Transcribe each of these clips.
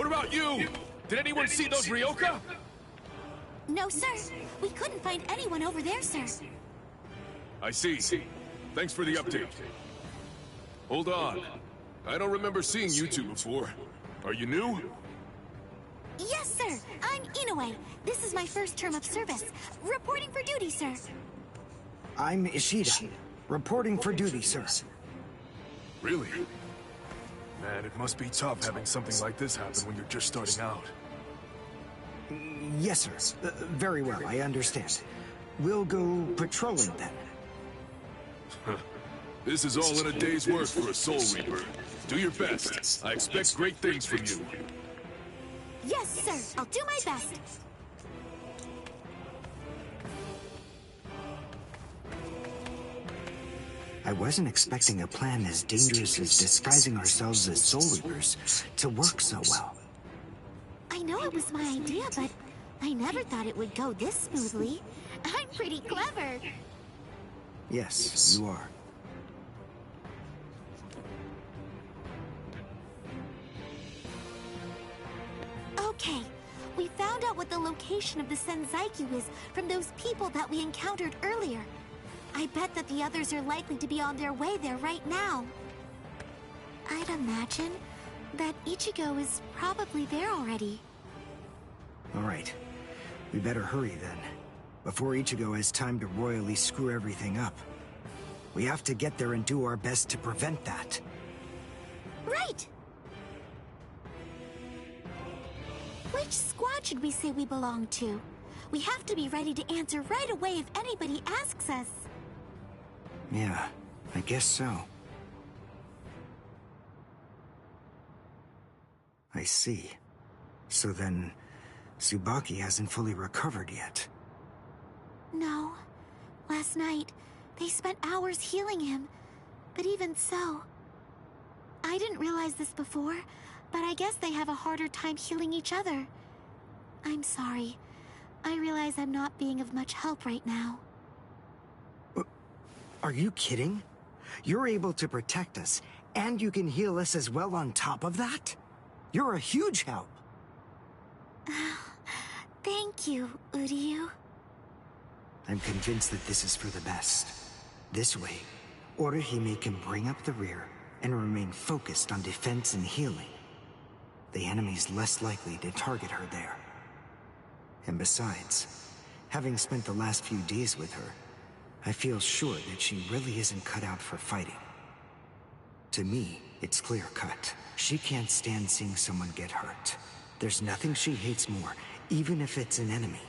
What about you? Did anyone see those Ryoka? No, sir. We couldn't find anyone over there, sir. I see. Thanks for the update. Hold on. I don't remember seeing you two before. Are you new? Yes, sir. I'm Inoue. This is my first term of service. Reporting for duty, sir. I'm Ishida. Reporting for duty, sir. Really? Man, it must be tough having something like this happen when you're just starting out. Yes, sir. Very well, I understand. We'll go patrolling then. This is all in a day's work for a Soul Reaper. Do your best. I expect great things from you. Yes, sir. I'll do my best. I wasn't expecting a plan as dangerous as disguising ourselves as Soul Reapers to work so well. I know it was my idea, but I never thought it would go this smoothly. I'm pretty clever. Yes, you are. Okay, we found out what the location of the Senzaiku is from those people that we encountered earlier. I bet that the others are likely to be on their way there right now. I'd imagine that Ichigo is probably there already. All right. We better hurry then, before Ichigo has time to royally screw everything up. We have to get there and do our best to prevent that. Right! Which squad should we say we belong to? We have to be ready to answer right away if anybody asks us. Yeah, I guess so. I see. So then, Tsubaki hasn't fully recovered yet. No. Last night, they spent hours healing him. But even so... I didn't realize this before, but I guess they have a harder time healing each other. I'm sorry. I realize I'm not being of much help right now. Are you kidding? You're able to protect us, and you can heal us as well on top of that? You're a huge help. Thank you, Uryu. I'm convinced that this is for the best. This way, Orihime can bring up the rear and remain focused on defense and healing. The enemy's less likely to target her there. And besides, having spent the last few days with her, I feel sure that she really isn't cut out for fighting. To me, it's clear-cut. She can't stand seeing someone get hurt. There's nothing she hates more, even if it's an enemy.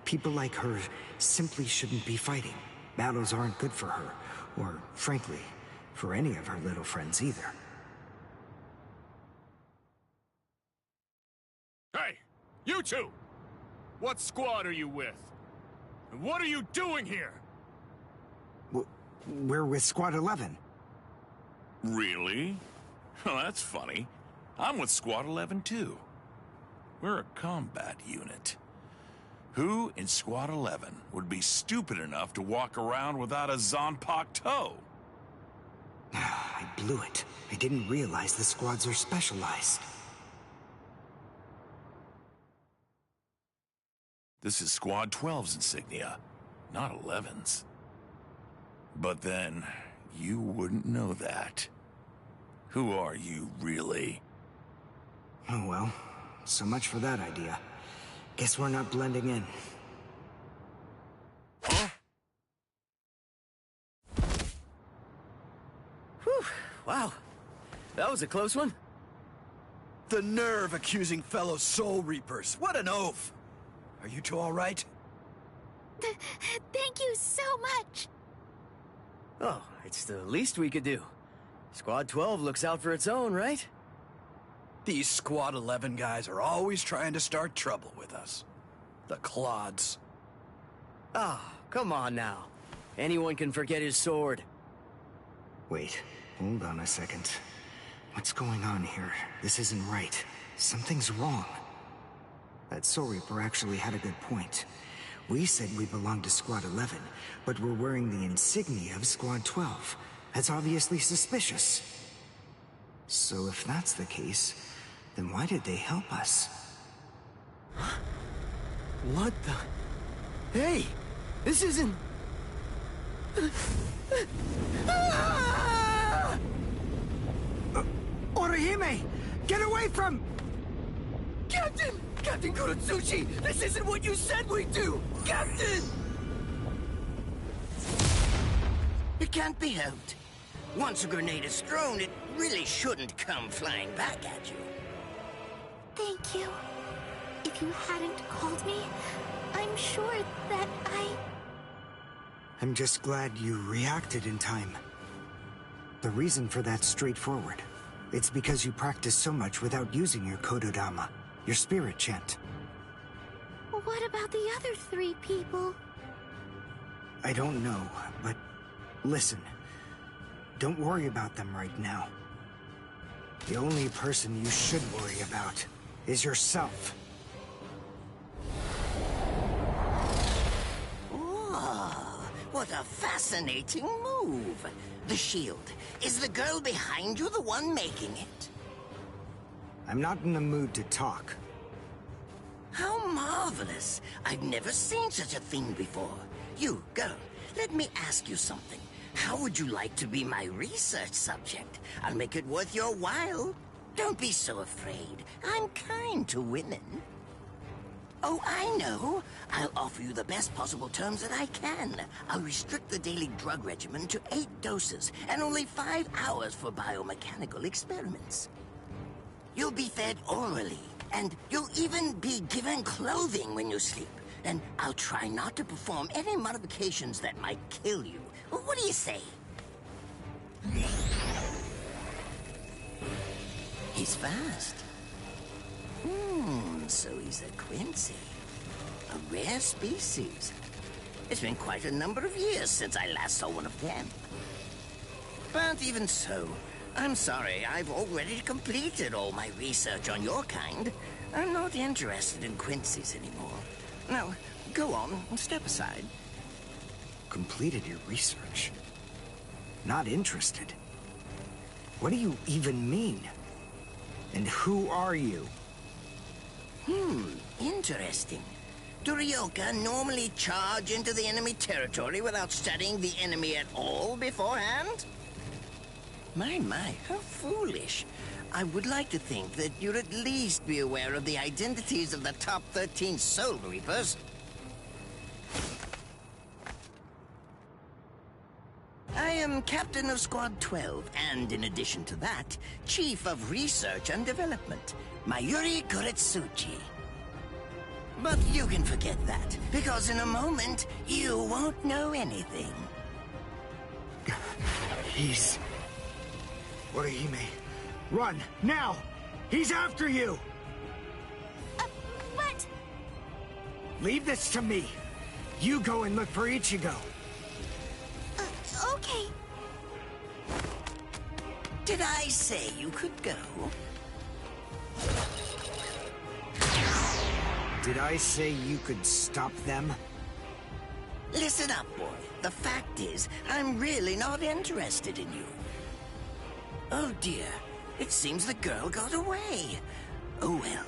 People like her simply shouldn't be fighting. Battles aren't good for her, or, frankly, for any of her little friends either. Hey, you two! What squad are you with? And what are you doing here? We're with Squad 11. Really? Well, that's funny. I'm with Squad 11 too. We're a combat unit. Who in Squad 11 would be stupid enough to walk around without a Zanpakuto toe? I blew it. I didn't realize the squads are specialized. This is Squad 12's insignia, not 11's. But then, you wouldn't know that. Who are you, really? Oh well, so much for that idea. Guess we're not blending in. Huh? Whew, wow. That was a close one. The nerve accusing fellow Soul Reapers. What an oaf! Are you two all right? Thank you so much. Oh, it's the least we could do. Squad 12 looks out for its own, right? These Squad 11 guys are always trying to start trouble with us. The clods. Ah, come on now. Anyone can forget his sword. Wait, hold on a second. What's going on here? This isn't right. Something's wrong. That Soul Reaper actually had a good point. We said we belonged to Squad 11, but we're wearing the insignia of Squad 12. That's obviously suspicious. So if that's the case, then why did they help us? What the? Hey! This isn't... Orihime! Get away from... Captain! Captain Kuratsuchi! This isn't what you said we'd do! Captain! It can't be helped. Once a grenade is thrown, it really shouldn't come flying back at you. Thank you. If you hadn't called me, I'm sure that I'm just glad you reacted in time. The reason for that's straightforward. It's because you practiced so much without using your Kododama, your spirit chant. What about the other 3 people? I don't know, but listen. Don't worry about them right now. The only person you should worry about is yourself. Oh, what a fascinating move. The shield. Is the girl behind you the one making it? I'm not in the mood to talk. How marvelous. I've never seen such a thing before. You, girl, let me ask you something. How would you like to be my research subject? I'll make it worth your while. Don't be so afraid. I'm kind to women. Oh, I know. I'll offer you the best possible terms that I can. I'll restrict the daily drug regimen to 8 doses and only 5 hours for biomechanical experiments. You'll be fed orally, and you'll even be given clothing when you sleep. And I'll try not to perform any modifications that might kill you. What do you say? He's fast. So he's a Quincy. A rare species. It's been quite a number of years since I last saw one of them. But even so, I'm sorry, I've already completed all my research on your kind. I'm not interested in Quincy's anymore. Now, go on, step aside. Completed your research? Not interested? What do you even mean? And who are you? Interesting. Do Ryoka normally charge into the enemy territory without studying the enemy at all beforehand? My, how foolish. I would like to think that you'd at least be aware of the identities of the top 13 Soul Reapers. I am Captain of Squad 12, and in addition to that, Chief of Research and Development, Mayuri Kuretsuchi. But you can forget that, because in a moment, you won't know anything. He's... Orihime, run, now! He's after you! But... Leave this to me. You go and look for Ichigo. Okay. Did I say you could go? Did I say you could stop them? Listen up, boy. The fact is, I'm really not interested in you. Oh dear, it seems the girl got away. Oh well,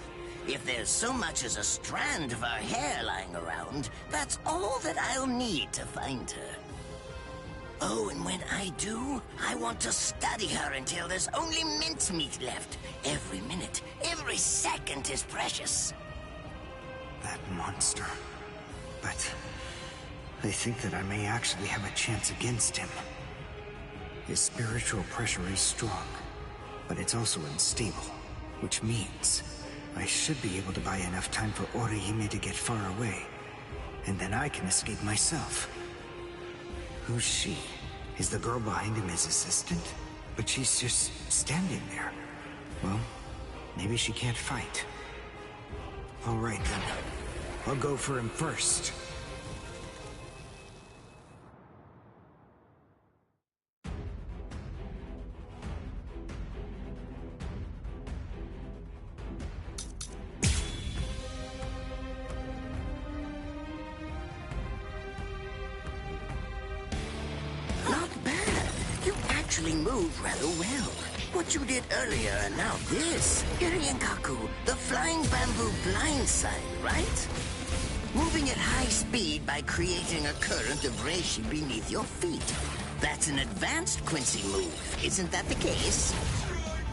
if there's so much as a strand of her hair lying around, that's all that I'll need to find her. Oh, and when I do, I want to study her until there's only mincemeat left. Every minute, every second is precious. That monster. But I think that I may actually have a chance against him. His spiritual pressure is strong, but it's also unstable, which means I should be able to buy enough time for Orihime to get far away, and then I can escape myself. Who's she? Is the girl behind him his assistant? But she's just standing there. Well, maybe she can't fight. All right, then. I'll go for him first. Not bad. You actually move rather well. what you did earlier and now this. Irienkaku, the flying bamboo blindside, right? Moving at high speed by creating a current of reishi beneath your feet. That's an advanced Quincy move, isn't that the case?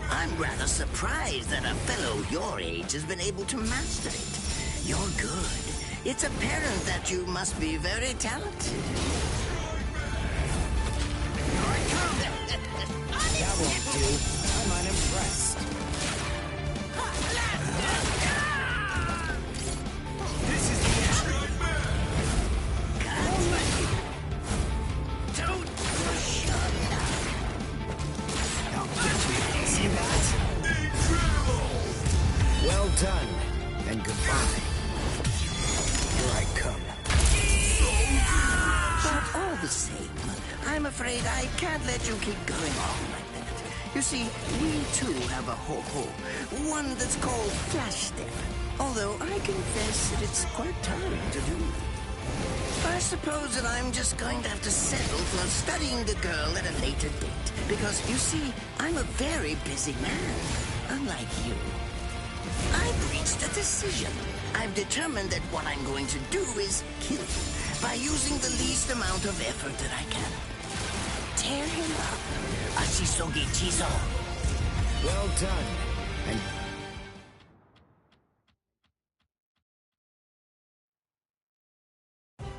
I'm rather surprised that a fellow your age has been able to master it. You're good. It's apparent that you must be very talented. That won't do. I'm unimpressed. This is the entry. Don't push your luck. I'll get you. See that? Well done, and goodbye. Here I come. But all the same, I'm afraid I can't let you keep going on like that. You see, we too have a ho-ho, one that's called Flash Step. Although I confess that it's quite tiring to do. I suppose that I'm just going to have to settle for studying the girl at a later date. Because, you see, I'm a very busy man, unlike you. I've reached a decision. I've determined that what I'm going to do is kill you by using the least amount of effort that I can. Tear him up. Ashisogi Chizo. Well done, and...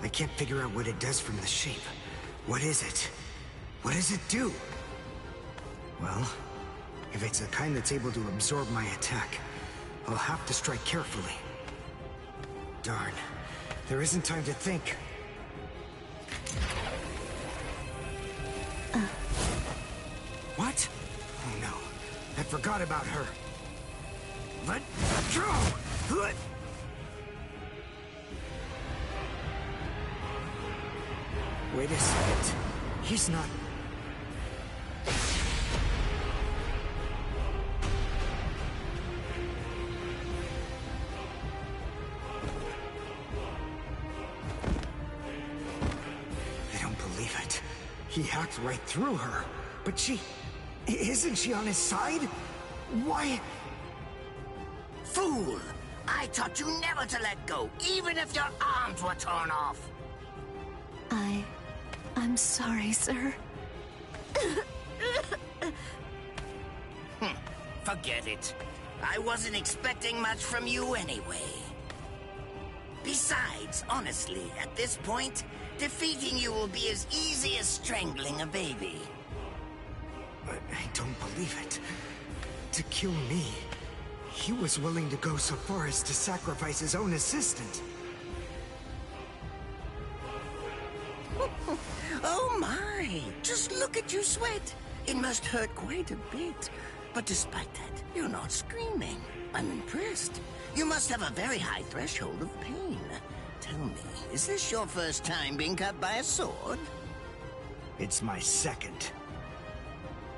I can't figure out what it does from the shape. What is it? What does it do? Well, if it's the kind that's able to absorb my attack, I'll have to strike carefully. Darn. There isn't time to think. What? Oh no. I forgot about her. Let go! Let... Wait a second. He's not... I don't believe it. He hacked right through her. But she... Isn't she on his side? Why... Fool! I taught you never to let go, even if your arms were torn off. I'm sorry, sir. Forget it. I wasn't expecting much from you anyway. Besides, honestly, at this point, defeating you will be as easy as strangling a baby. I don't believe it. To kill me, he was willing to go so far as to sacrifice his own assistant. Oh my! Just look at you sweat! It must hurt quite a bit. But despite that, you're not screaming. I'm impressed. You must have a very high threshold of pain. Tell me, is this your first time being cut by a sword? It's my second.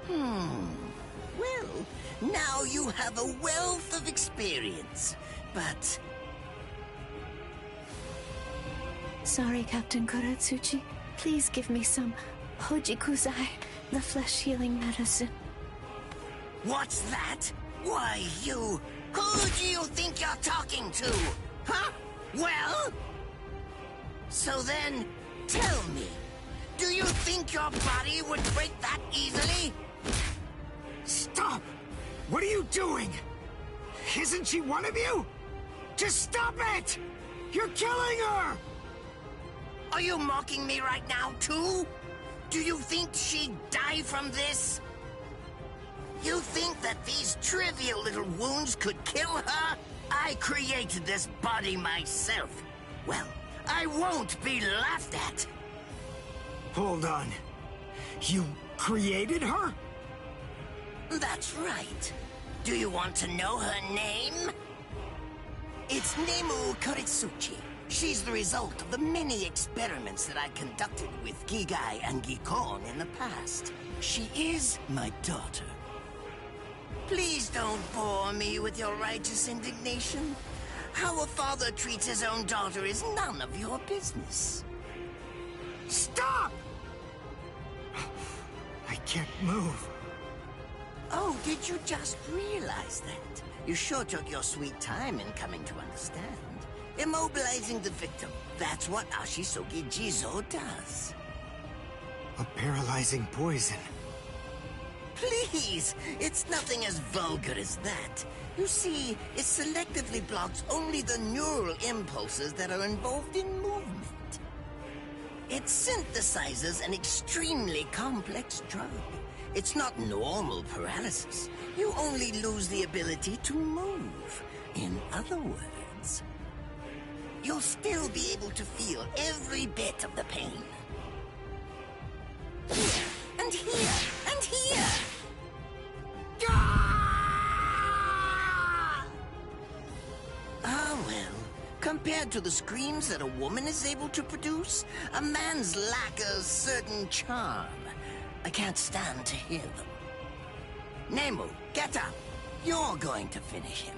Well, now you have a wealth of experience. But... Sorry, Captain Kuratsuchi. Please give me some Hojikuzai, the flesh-healing medicine. What's that? Why, you... Who do you think you're talking to? Huh? Well? So then, tell me, do you think your body would break that easily? Stop! What are you doing? Isn't she one of you? Just stop it! You're killing her! Are you mocking me right now, too? Do you think she'd die from this? You think that these trivial little wounds could kill her? I created this body myself. Well, I won't be laughed at. Hold on. You created her? That's right. Do you want to know her name? It's Nemu Kuritsuchi. She's the result of the many experiments that I conducted with Gigai and Gikon in the past. She is my daughter. Please don't bore me with your righteous indignation. How a father treats his own daughter is none of your business. Stop! I can't move. Oh, did you just realize that? You sure took your sweet time in coming to understand. Immobilizing the victim. That's what Ashisogi Jizo does. A paralyzing poison. Please! It's nothing as vulgar as that. You see, it selectively blocks only the neural impulses that are involved in movement. It synthesizes an extremely complex drug. It's not normal paralysis. You only lose the ability to move. In other words, you'll still be able to feel every bit of the pain. Here, and here, and here! Ah, well, compared to the screams that a woman is able to produce, a man's lack a certain charm. I can't stand to hear them. Nemu, get up. You're going to finish him.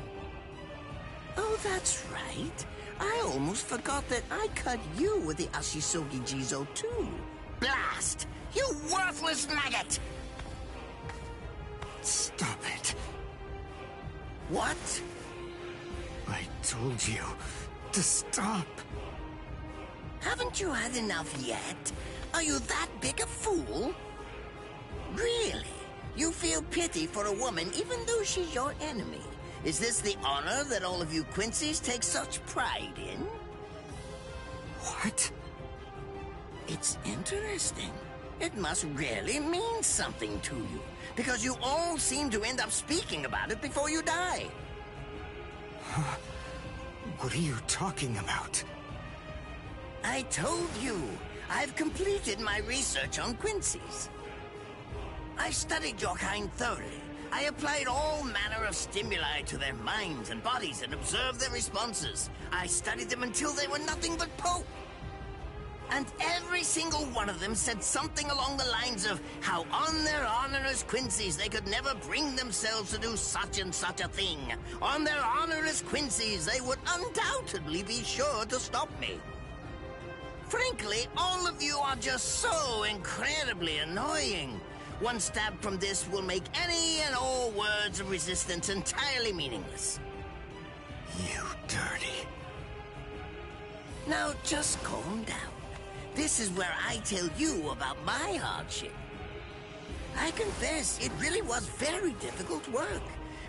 Oh, that's right. I almost forgot that I cut you with the Ashisogi Jizo too. Blast! You worthless maggot! Stop it. What? I told you to stop. Haven't you had enough yet? Are you that big a fool? Really? You feel pity for a woman even though she's your enemy? Is this the honor that all of you Quincy's take such pride in? What? It's interesting. It must really mean something to you, because you all seem to end up speaking about it before you die. What are you talking about? I told you, I've completed my research on Quincy's. I've studied your kind thoroughly. I applied all manner of stimuli to their minds and bodies and observed their responses. I studied them until they were nothing but pulp. And every single one of them said something along the lines of how on their honor as Quincy's they could never bring themselves to do such and such a thing. On their honor as Quincy's they would undoubtedly be sure to stop me. Frankly, all of you are just so incredibly annoying. One stab from this will make any and all words of resistance entirely meaningless. You dirty. Now just calm down. This is where I tell you about my hardship. I confess, it really was very difficult work.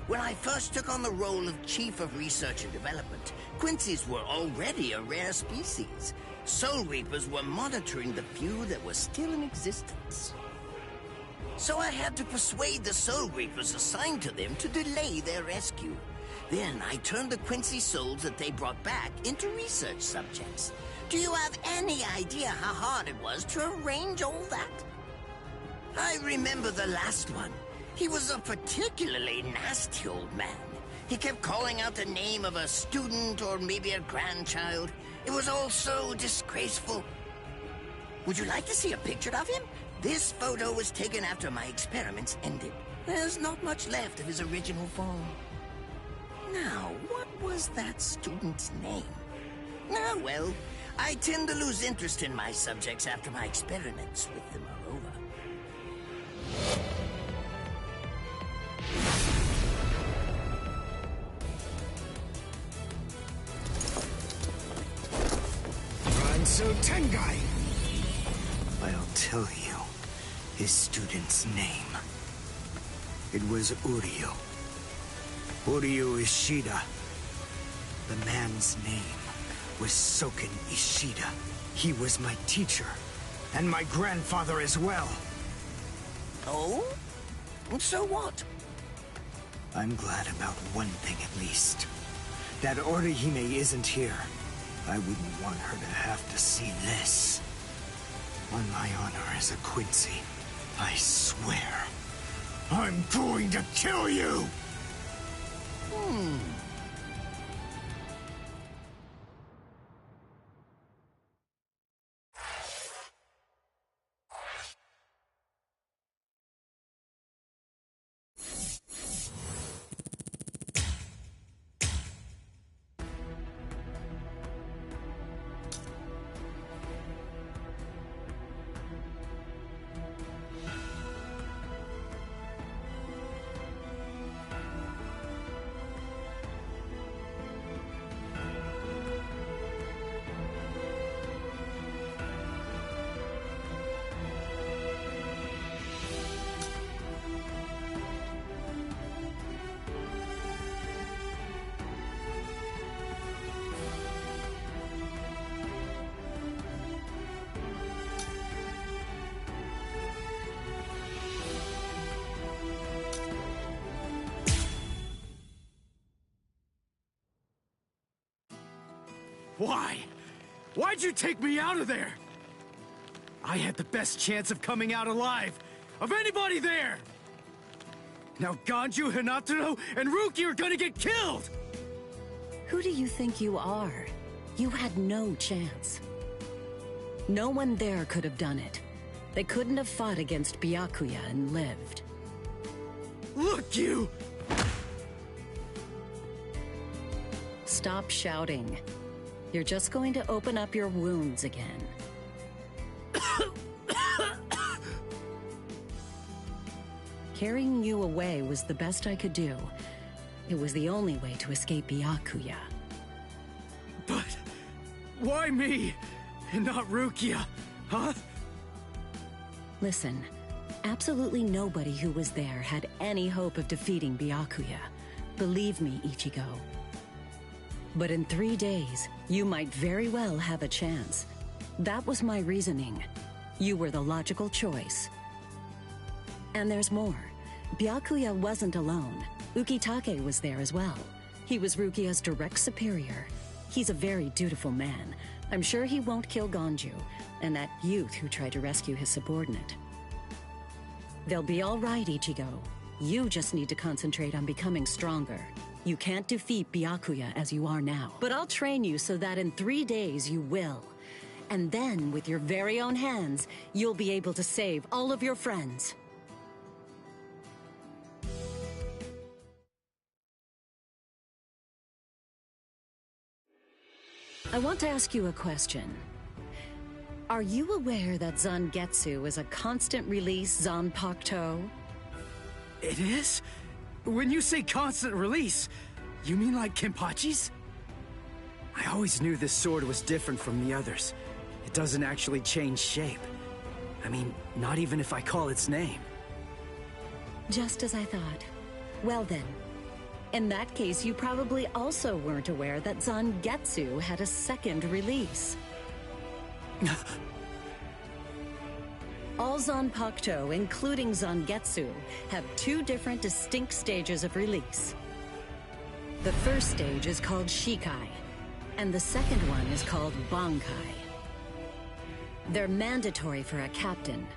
When I first took on the role of Chief of Research and Development, Quincy's were already a rare species. Soul Reapers were monitoring the few that were still in existence. So I had to persuade the Soul Reapers assigned to them to delay their rescue. Then I turned the Quincy souls that they brought back into research subjects. Do you have any idea how hard it was to arrange all that? I remember the last one. He was a particularly nasty old man. He kept calling out the name of a student or maybe a grandchild. It was all so disgraceful. Would you like to see a picture of him? This photo was taken after my experiments ended. There's not much left of his original form. Now, what was that student's name? Ah, well, I tend to lose interest in my subjects after my experiments with them are over. Ranso Tengai! I'll tell you his student's name. It was Uryu. Uryu Ishida. The man's name was Soken Ishida. He was my teacher, and my grandfather as well. Oh? So what? I'm glad about one thing at least. That Orihime isn't here. I wouldn't want her to have to see this. On my honor as a Quincy, I swear, I'm going to kill you! Why? Why'd you take me out of there? I had the best chance of coming out alive, of anybody there! Now Ganju, Hinataro, and Ruki are gonna get killed! Who do you think you are? You had no chance. No one there could have done it. They couldn't have fought against Byakuya and lived. Look, you! Stop shouting. You're just going to open up your wounds again. Carrying you away was the best I could do. It was the only way to escape Byakuya. But why me and not Rukia, huh? Listen, absolutely nobody who was there had any hope of defeating Byakuya. Believe me, Ichigo. But in 3 days, you might very well have a chance. That was my reasoning. You were the logical choice. And there's more. Byakuya wasn't alone. Ukitake was there as well. He was Rukia's direct superior. He's a very dutiful man. I'm sure he won't kill Ganju, and that youth who tried to rescue his subordinate. They'll be all right, Ichigo. You just need to concentrate on becoming stronger. You can't defeat Byakuya as you are now. But I'll train you so that in 3 days you will. And then, with your very own hands, you'll be able to save all of your friends. I want to ask you a question. Are you aware that Zangetsu is a constant release Zanpakuto? It is? When you say constant release, you mean like Kenpachi's? I always knew this sword was different from the others. It doesn't actually change shape. I mean, not even if I call its name. Just as I thought. Well then, in that case, you probably also weren't aware that Zangetsu had a second release. All Zanpakuto, including Zangetsu, have 2 different distinct stages of release. The first stage is called Shikai, and the second one is called Bankai. They're mandatory for a captain.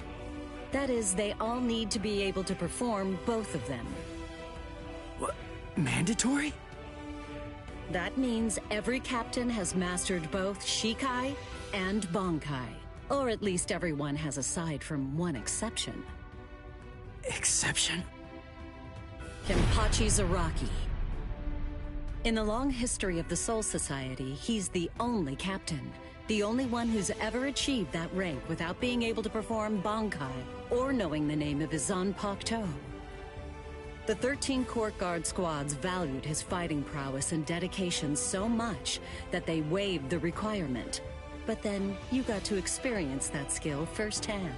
That is, they all need to be able to perform both of them. What? Mandatory? That means every captain has mastered both Shikai and Bankai. Or at least everyone has, aside from one exception. Exception? Kenpachi Zaraki. In the long history of the Soul Society, he's the only captain. The only one who's ever achieved that rank without being able to perform Bankai or knowing the name of his Zanpakuto. The 13 court guard squads valued his fighting prowess and dedication so much that they waived the requirement. But then you got to experience that skill firsthand.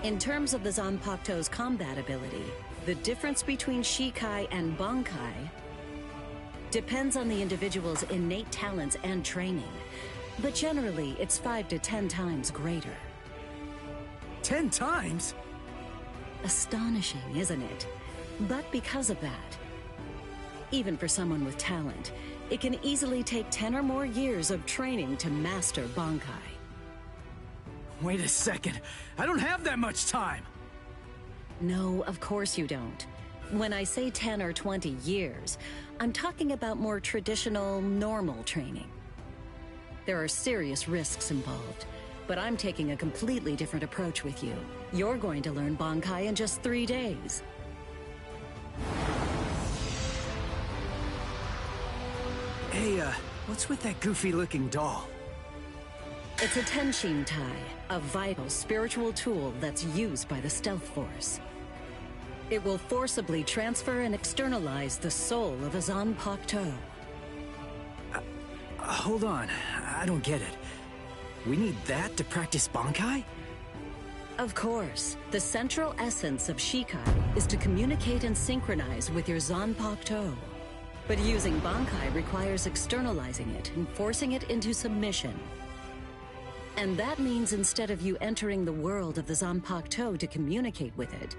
In terms of the Zanpakuto's combat ability, the difference between Shikai and Bankai depends on the individual's innate talents and training. But generally, it's 5 to 10 times greater. 10 times? Astonishing, isn't it? But because of that, even for someone with talent, it can easily take 10 or more years of training to master Bankai. Wait a second. I don't have that much time. No, of course you don't. When I say 10 or 20 years, I'm talking about more traditional, normal training. There are serious risks involved, but I'm taking a completely different approach with you. You're going to learn Bankai in just 3 days. Hey, what's with that goofy-looking doll? It's a Tenshin Tai, a vital spiritual tool that's used by the Stealth Force. It will forcibly transfer and externalize the soul of a Zanpakuto. Hold on, I don't get it. We need that to practice Bankai? Of course. The central essence of Shikai is to communicate and synchronize with your Zanpakuto. But using Bankai requires externalizing it and forcing it into submission. And that means instead of you entering the world of the Zanpakuto to communicate with it,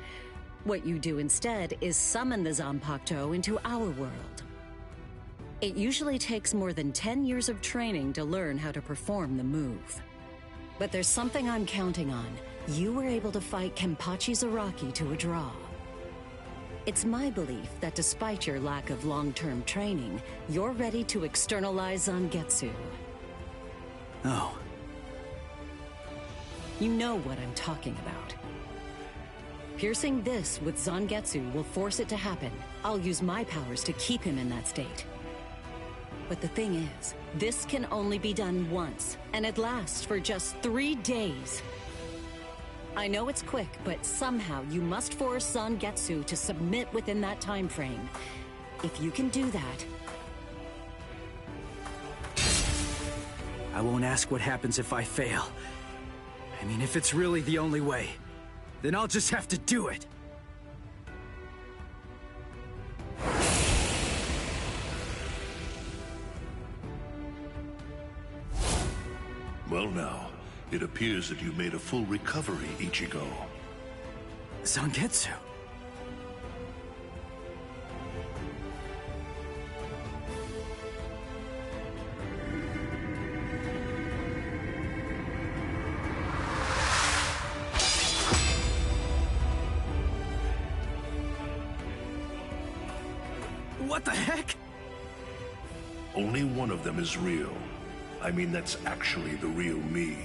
what you do instead is summon the Zanpakuto into our world. It usually takes more than 10 years of training to learn how to perform the move. But there's something I'm counting on. You were able to fight Kenpachi Zaraki to a draw. It's my belief that despite your lack of long-term training, you're ready to externalize Zangetsu. Oh. You know what I'm talking about. Piercing this with Zangetsu will force it to happen. I'll use my powers to keep him in that state. But the thing is, this can only be done once, and it lasts for just 3 days. I know it's quick, but somehow you must force Zangetsu to submit within that time frame. If you can do that... I won't ask what happens if I fail. I mean, if it's really the only way, then I'll just have to do it. Well now, it appears that you made a full recovery, Ichigo. Zangetsu. What the heck? Only one of them is real. I mean, that's actually the real me.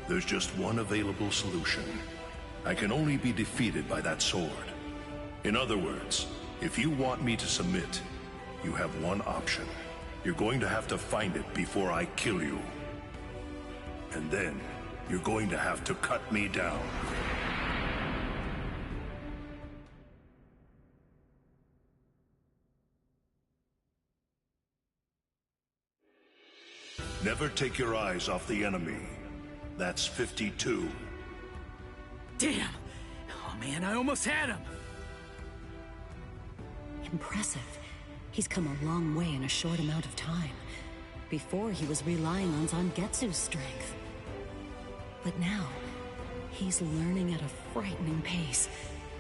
There's just one available solution. I can only be defeated by that sword. In other words, if you want me to submit, you have one option. You're going to have to find it before I kill you. And then, you're going to have to cut me down. Never take your eyes off the enemy. That's 52. Damn! Oh man, I almost had him! Impressive. He's come a long way in a short amount of time. Before, he was relying on Zangetsu's strength. But now, he's learning at a frightening pace,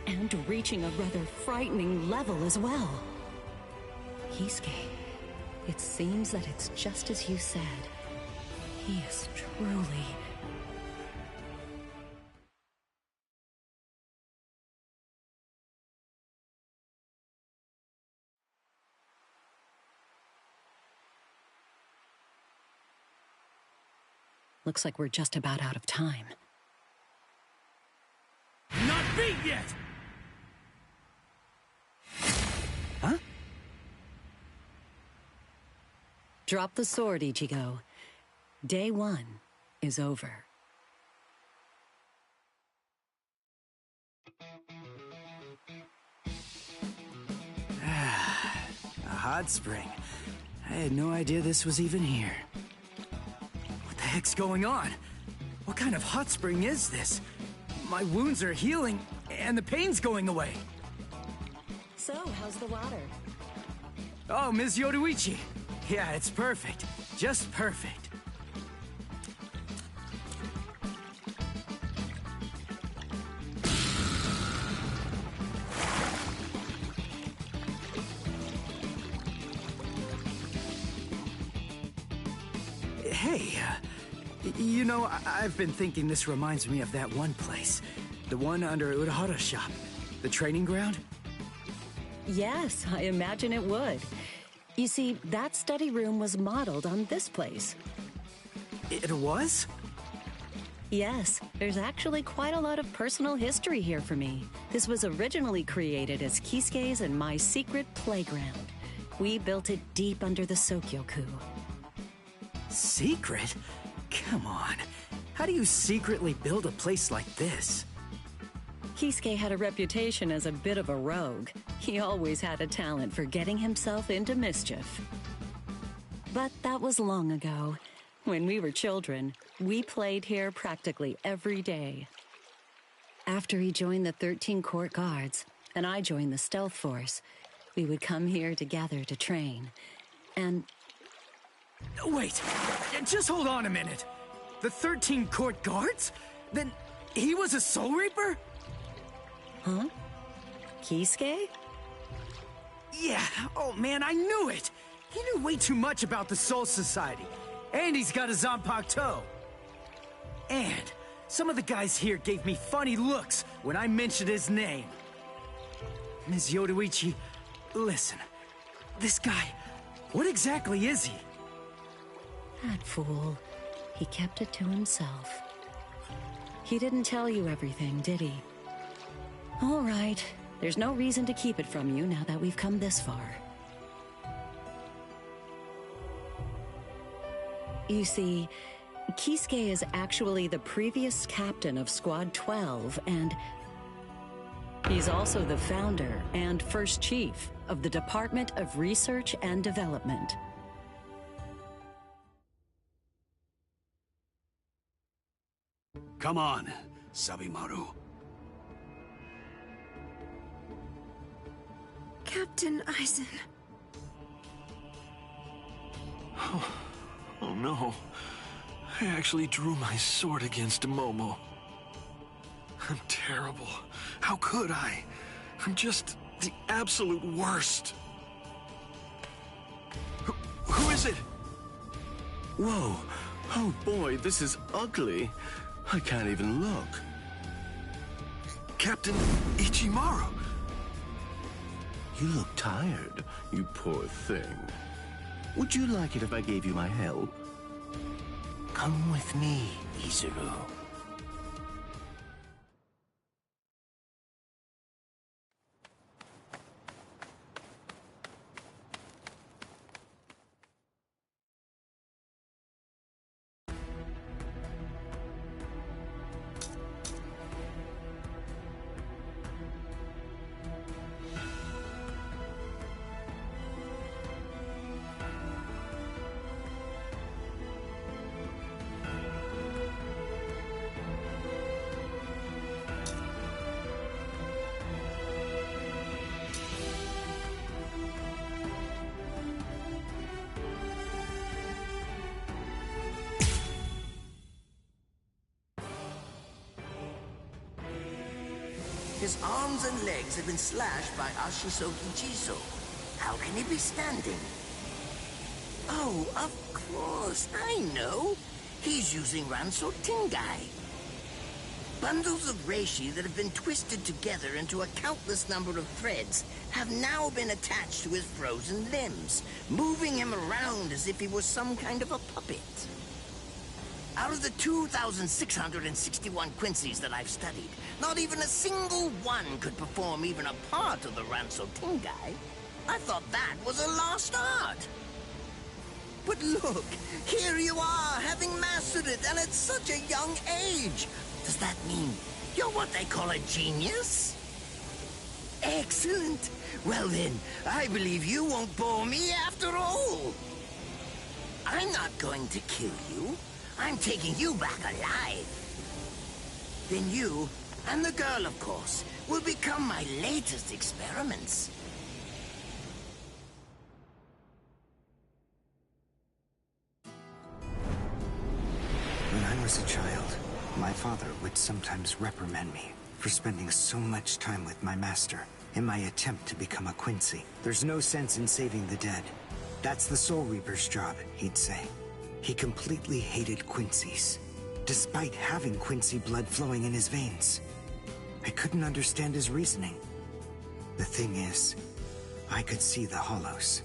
and reaching a rather frightening level as well. Kisuke, it seems that it's just as you said. He is truly... Looks like we're just about out of time. Not beat yet! Huh? Drop the sword, Ichigo. Day 1 is over. A hot spring. I had no idea this was even here. What the heck's going on? What kind of hot spring is this? My wounds are healing, and the pain's going away. So, how's the water? Oh, Ms. Yoruichi. Yeah, it's perfect. Just perfect. Hey, you know, I've been thinking this reminds me of that one place. The one under Urahara's shop. The training ground? Yes, I imagine it would. You see, that study room was modeled on this place. It was? Yes, there's actually quite a lot of personal history here for me. This was originally created as Kisuke's and my secret playground. We built it deep under the Sokyoku. Secret? Come on. How do you secretly build a place like this? Kisuke had a reputation as a bit of a rogue. He always had a talent for getting himself into mischief. But that was long ago. When we were children, we played here practically every day. After he joined the 13 Court Guards, and I joined the Stealth Force, we would come here together to train. And... Wait, just hold on a minute. The 13 Court Guards? Then he was a Soul Reaper? Huh? Kisuke? Yeah, oh man, I knew it! He knew way too much about the Soul Society. And he's got a Zanpakuto. And some of the guys here gave me funny looks when I mentioned his name. Ms. Yoruichi, listen. This guy, what exactly is he? That fool. He kept it to himself. He didn't tell you everything, did he? All right. There's no reason to keep it from you now that we've come this far. You see, Kisuke is actually the previous captain of Squad 12, and he's also the founder and first chief of the Department of Research and Development. Come on, Sabimaru. Captain Eisen. Oh no. I actually drew my sword against Momo. I'm terrible. How could I? I'm just the absolute worst. Who is it? Whoa. Oh boy, this is ugly. I can't even look. Captain Ichimaru. You look tired, you poor thing. Would you like it if I gave you my help? Come with me, Izuru. His arms and legs have been slashed by Ashiso Hichiso. How can he be standing? Oh, of course, I know. He's using Ranso Tingai. Bundles of reishi that have been twisted together into a countless number of threads have now been attached to his frozen limbs, moving him around as if he was some kind of a puppet. Out of the 2,661 Quincy's that I've studied, not even a single one could perform even a part of the Ranso Tingai. I thought that was a lost art. But look, here you are, having mastered it, and at such a young age. Does that mean you're what they call a genius? Excellent. Well then, I believe you won't bore me after all. I'm not going to kill you. I'm taking you back alive. Then you, and the girl, of course, will become my latest experiments. When I was a child, my father would sometimes reprimand me for spending so much time with my master in my attempt to become a Quincy. There's no sense in saving the dead. That's the Soul Reaper's job, he'd say. He completely hated Quincy's, despite having Quincy blood flowing in his veins. I couldn't understand his reasoning. The thing is, I could see the hollows,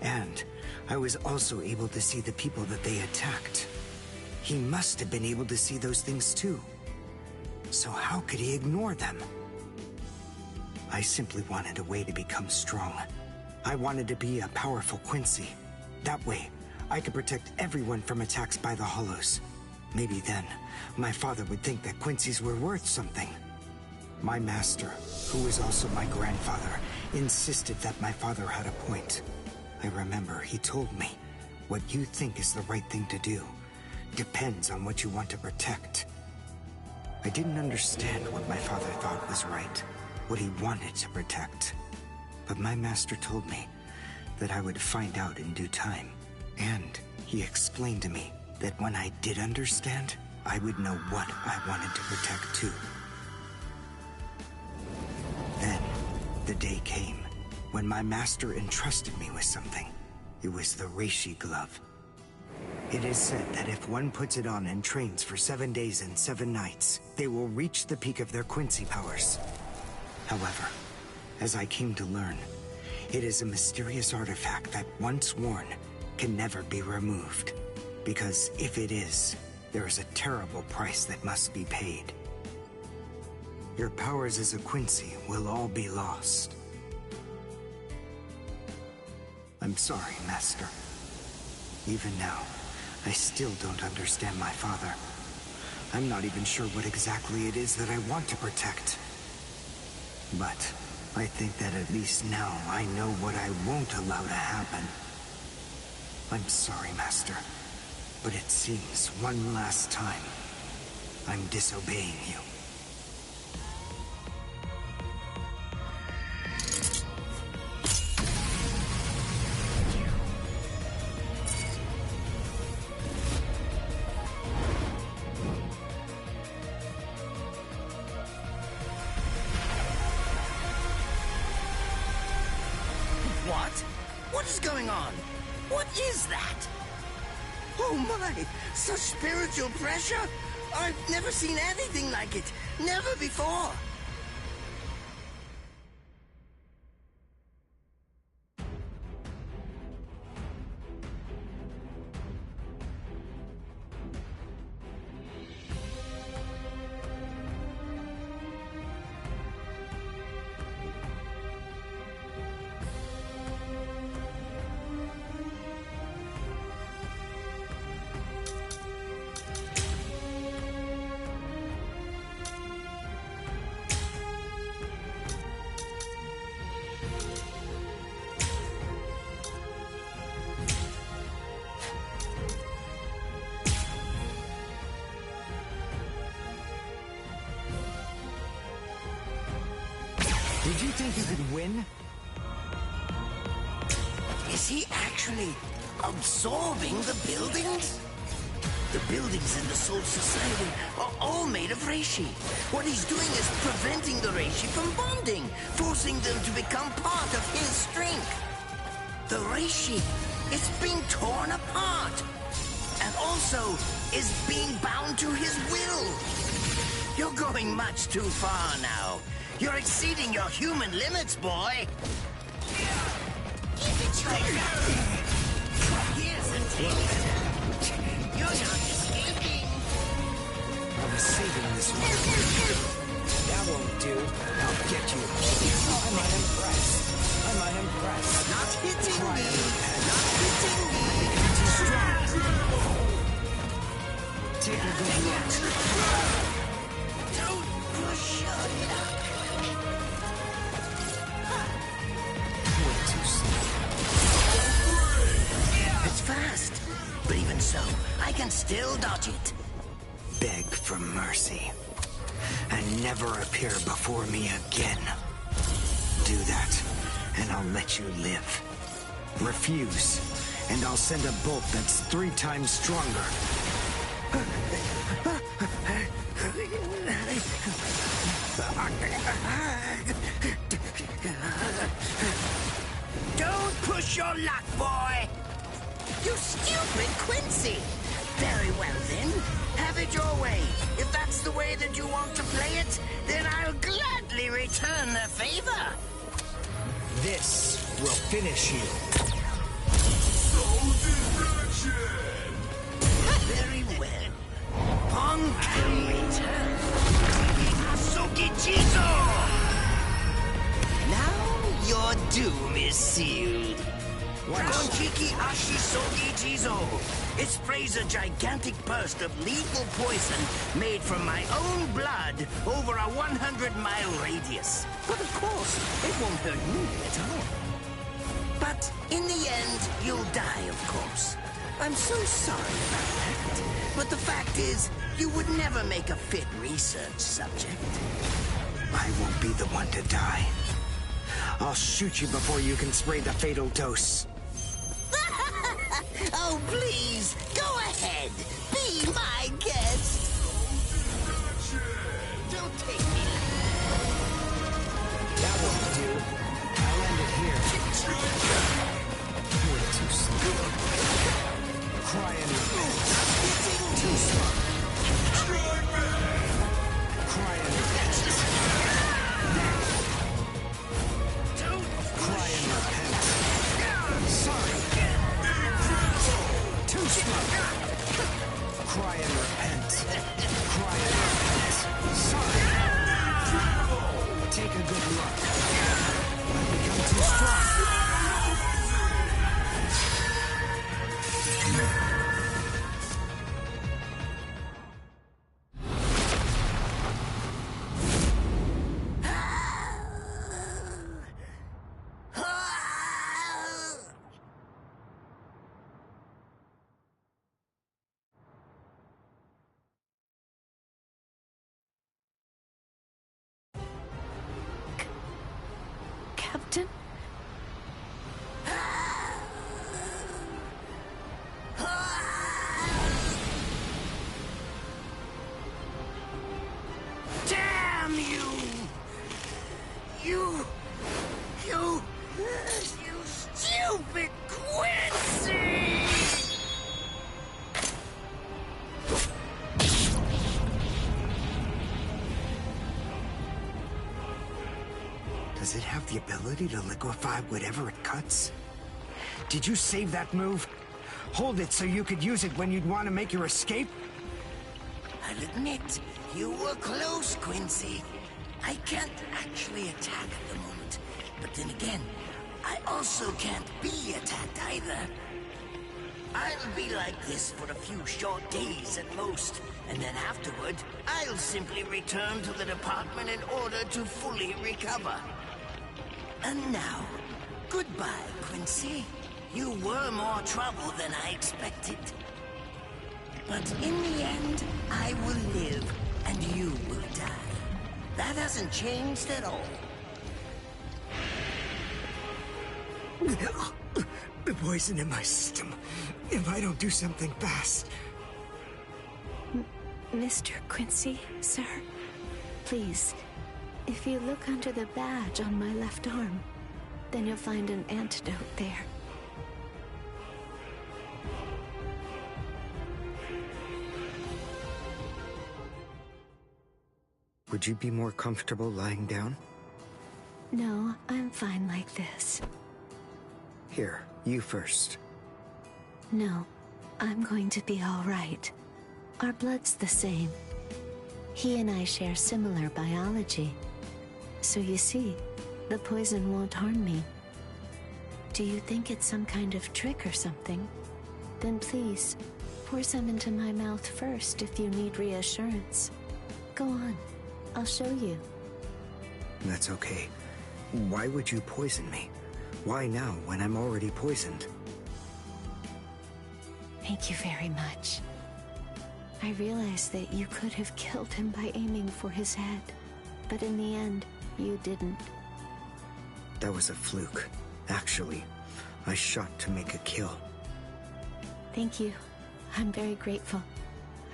and I was also able to see the people that they attacked. He must have been able to see those things too. So how could he ignore them? I simply wanted a way to become strong. I wanted to be a powerful Quincy. That way, I could protect everyone from attacks by the hollows. Maybe then, my father would think that Quincy's were worth something. My master, who was also my grandfather, insisted that my father had a point. I remember he told me, what you think is the right thing to do depends on what you want to protect. I didn't understand what my father thought was right, what he wanted to protect. But my master told me that I would find out in due time. And he explained to me that when I did understand, I would know what I wanted to protect too. Then, the day came. When my master entrusted me with something, it was the Reishi glove. It is said that if one puts it on and trains for 7 days and 7 nights, they will reach the peak of their Quincy powers. However, as I came to learn, it is a mysterious artifact that, once worn, can never be removed. Because if it is, there is a terrible price that must be paid. Your powers as a Quincy will all be lost. I'm sorry, Master. Even now, I still don't understand my father. I'm not even sure what exactly it is that I want to protect. But I think that at least now I know what I won't allow to happen. I'm sorry, Master, but it seems one last time I'm disobeying you. What? What is going on? What is that? Oh my! Such spiritual pressure? I've never seen anything like it. Never before. Did you think you could win? Is he actually absorbing the buildings? The buildings in the Soul Society are all made of Reishi. What he's doing is preventing the Reishi from bonding, forcing them to become part of his strength. The Reishi is being torn apart, and also is being bound to his will. You're going much too far now. You're exceeding your human limits, boy. Here's a taste. You're not escaping. I was saving this one. That won't do. I'll get you. I'm unimpressed. Not hitting me. Not hitting me. Too strong. Take a good look. Don't push your luck. It's fast, but even so, I can still dodge it. Beg for mercy, and never appear before me again. Do that, and I'll let you live. Refuse, and I'll send a bolt that's 3 times stronger. Don't push your luck, boy! You stupid Quincy! Very well then, have it your way. If that's the way that you want to play it, then I'll gladly return the favor. This will finish you. Very well. Pong return. Asuki-jizo! Now your doom is sealed. Gonchiki Ashisogi Jizo. It sprays a gigantic burst of lethal poison made from my own blood over a 100-mile radius. But of course, it won't hurt me at all. But in the end, you'll die, of course. I'm so sorry about that. But the fact is, you would never make a fit research subject. I won't be the one to die. I'll shoot you before you can spray the fatal dose. Oh, please, go ahead. Be my guest. Don't take me. That won't do. I'll end it here. smoke. Cry and repent. Cry and repent. Sorry. Too smoke. Cry and repent. Cry and repent. Sorry. Take a good look. I've become too strong. Captain? Damn you! You stupid Quincy! Does it have the ability to liquefy whatever it cuts? Did you save that move? Hold it so you could use it when you'd want to make your escape? I'll admit, you were close, Quincy. I can't actually attack at the moment, but then again, I also can't be attacked either. I'll be like this for a few short days at most, and then afterward, I'll simply return to the department in order to fully recover. And now, goodbye, Quincy. You were more trouble than I expected. But in the end, I will live, and you will die. That hasn't changed at all. The poison in my system. If I don't do something fast. Mr. Quincy, sir, please, if you look under the badge on my left arm, then you'll find an antidote there. Would you be more comfortable lying down? No, I'm fine like this. Here, you first. No, I'm going to be all right. Our blood's the same. He and I share similar biology. So you see, the poison won't harm me. Do you think it's some kind of trick or something? Then please, pour some into my mouth first if you need reassurance. Go on, I'll show you. That's okay. Why would you poison me? Why now, when I'm already poisoned? Thank you very much. I realized that you could have killed him by aiming for his head, but in the end, you didn't. That was a fluke. Actually, I shot to make a kill. Thank you. I'm very grateful.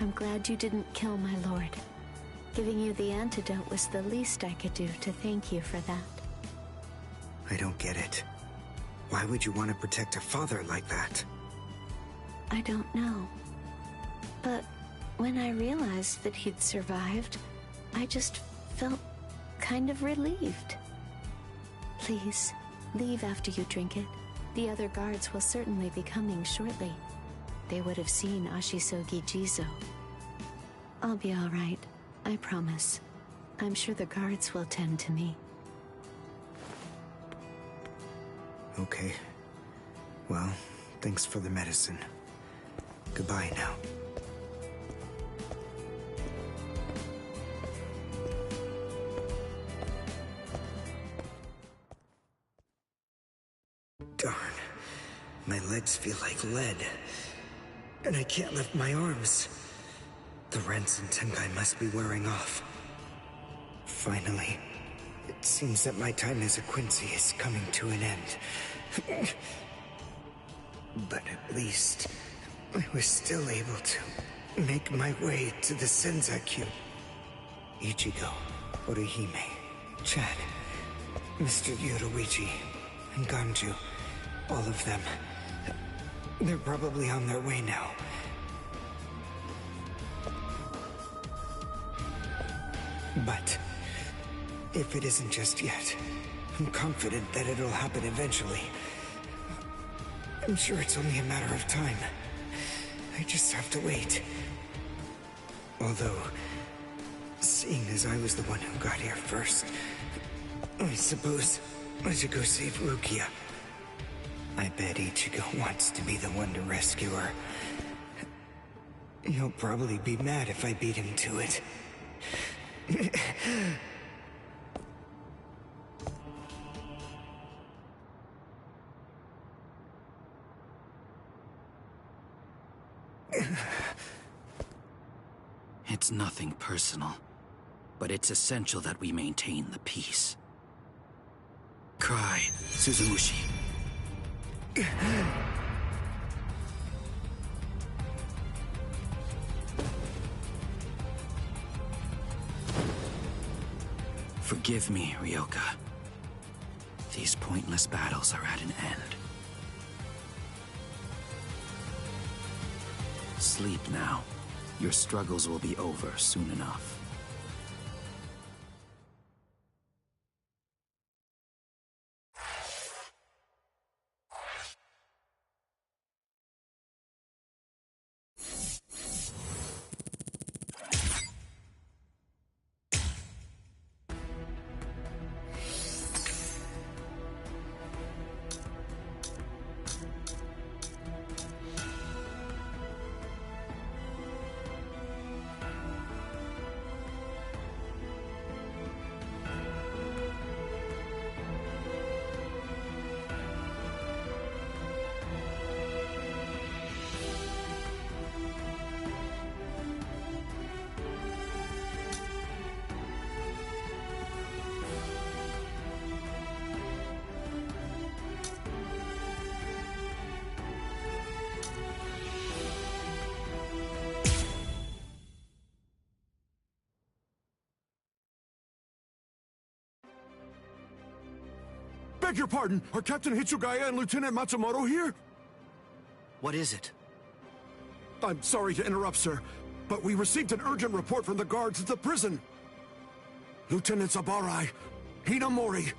I'm glad you didn't kill my lord. Giving you the antidote was the least I could do to thank you for that. I don't get it. Why would you want to protect a father like that? I don't know. But when I realized that he'd survived, I just felt kind of relieved. Please, leave after you drink it. The other guards will certainly be coming shortly. They would have seen Ashisogi Jizo. I'll be all right, I promise. I'm sure the guards will tend to me. Okay. Well, thanks for the medicine. Goodbye now. Darn. My legs feel like lead. And I can't lift my arms. The Rents and Tenkai must be wearing off. Finally, it seems that my time as a Quincy is coming to an end. But at least, I was still able to make my way to the Senzakyu. Ichigo, Orihime, Chad, Mr. Yoruichi, and Ganju. All of them. They're probably on their way now. But if it isn't just yet, I'm confident that it'll happen eventually. I'm sure it's only a matter of time. I just have to wait. Although, seeing as I was the one who got here first, I suppose I should go save Rukia. I bet Ichigo wants to be the one to rescue her. He'll probably be mad if I beat him to it. It's nothing personal, but it's essential that we maintain the peace. Cry, Suzumushi. Forgive me, Ryoka. These pointless battles are at an end. Sleep now. Your struggles will be over soon enough. Beg your pardon, are Captain Hitsugaya and Lieutenant Matsumoto here? What is it? I'm sorry to interrupt, sir, but we received an urgent report from the guards at the prison. Lieutenant Zabarai, Hinamori,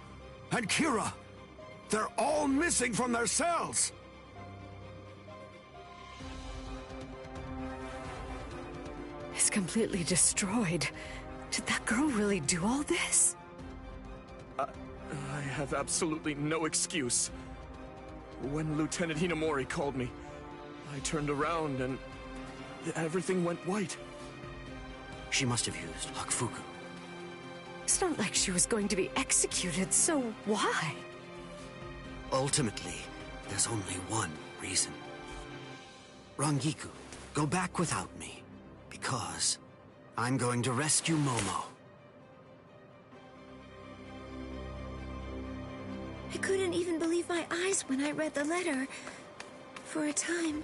and Kira, they're all missing from their cells! It's completely destroyed. Did that girl really do all this? I have absolutely no excuse. When Lieutenant Hinamori called me, I turned around and everything went white. She must have used Hakufuku. It's not like she was going to be executed, so why? Ultimately, there's only one reason. Rangiku, go back without me, because I'm going to rescue Momo. I couldn't even believe my eyes when I read the letter. For a time,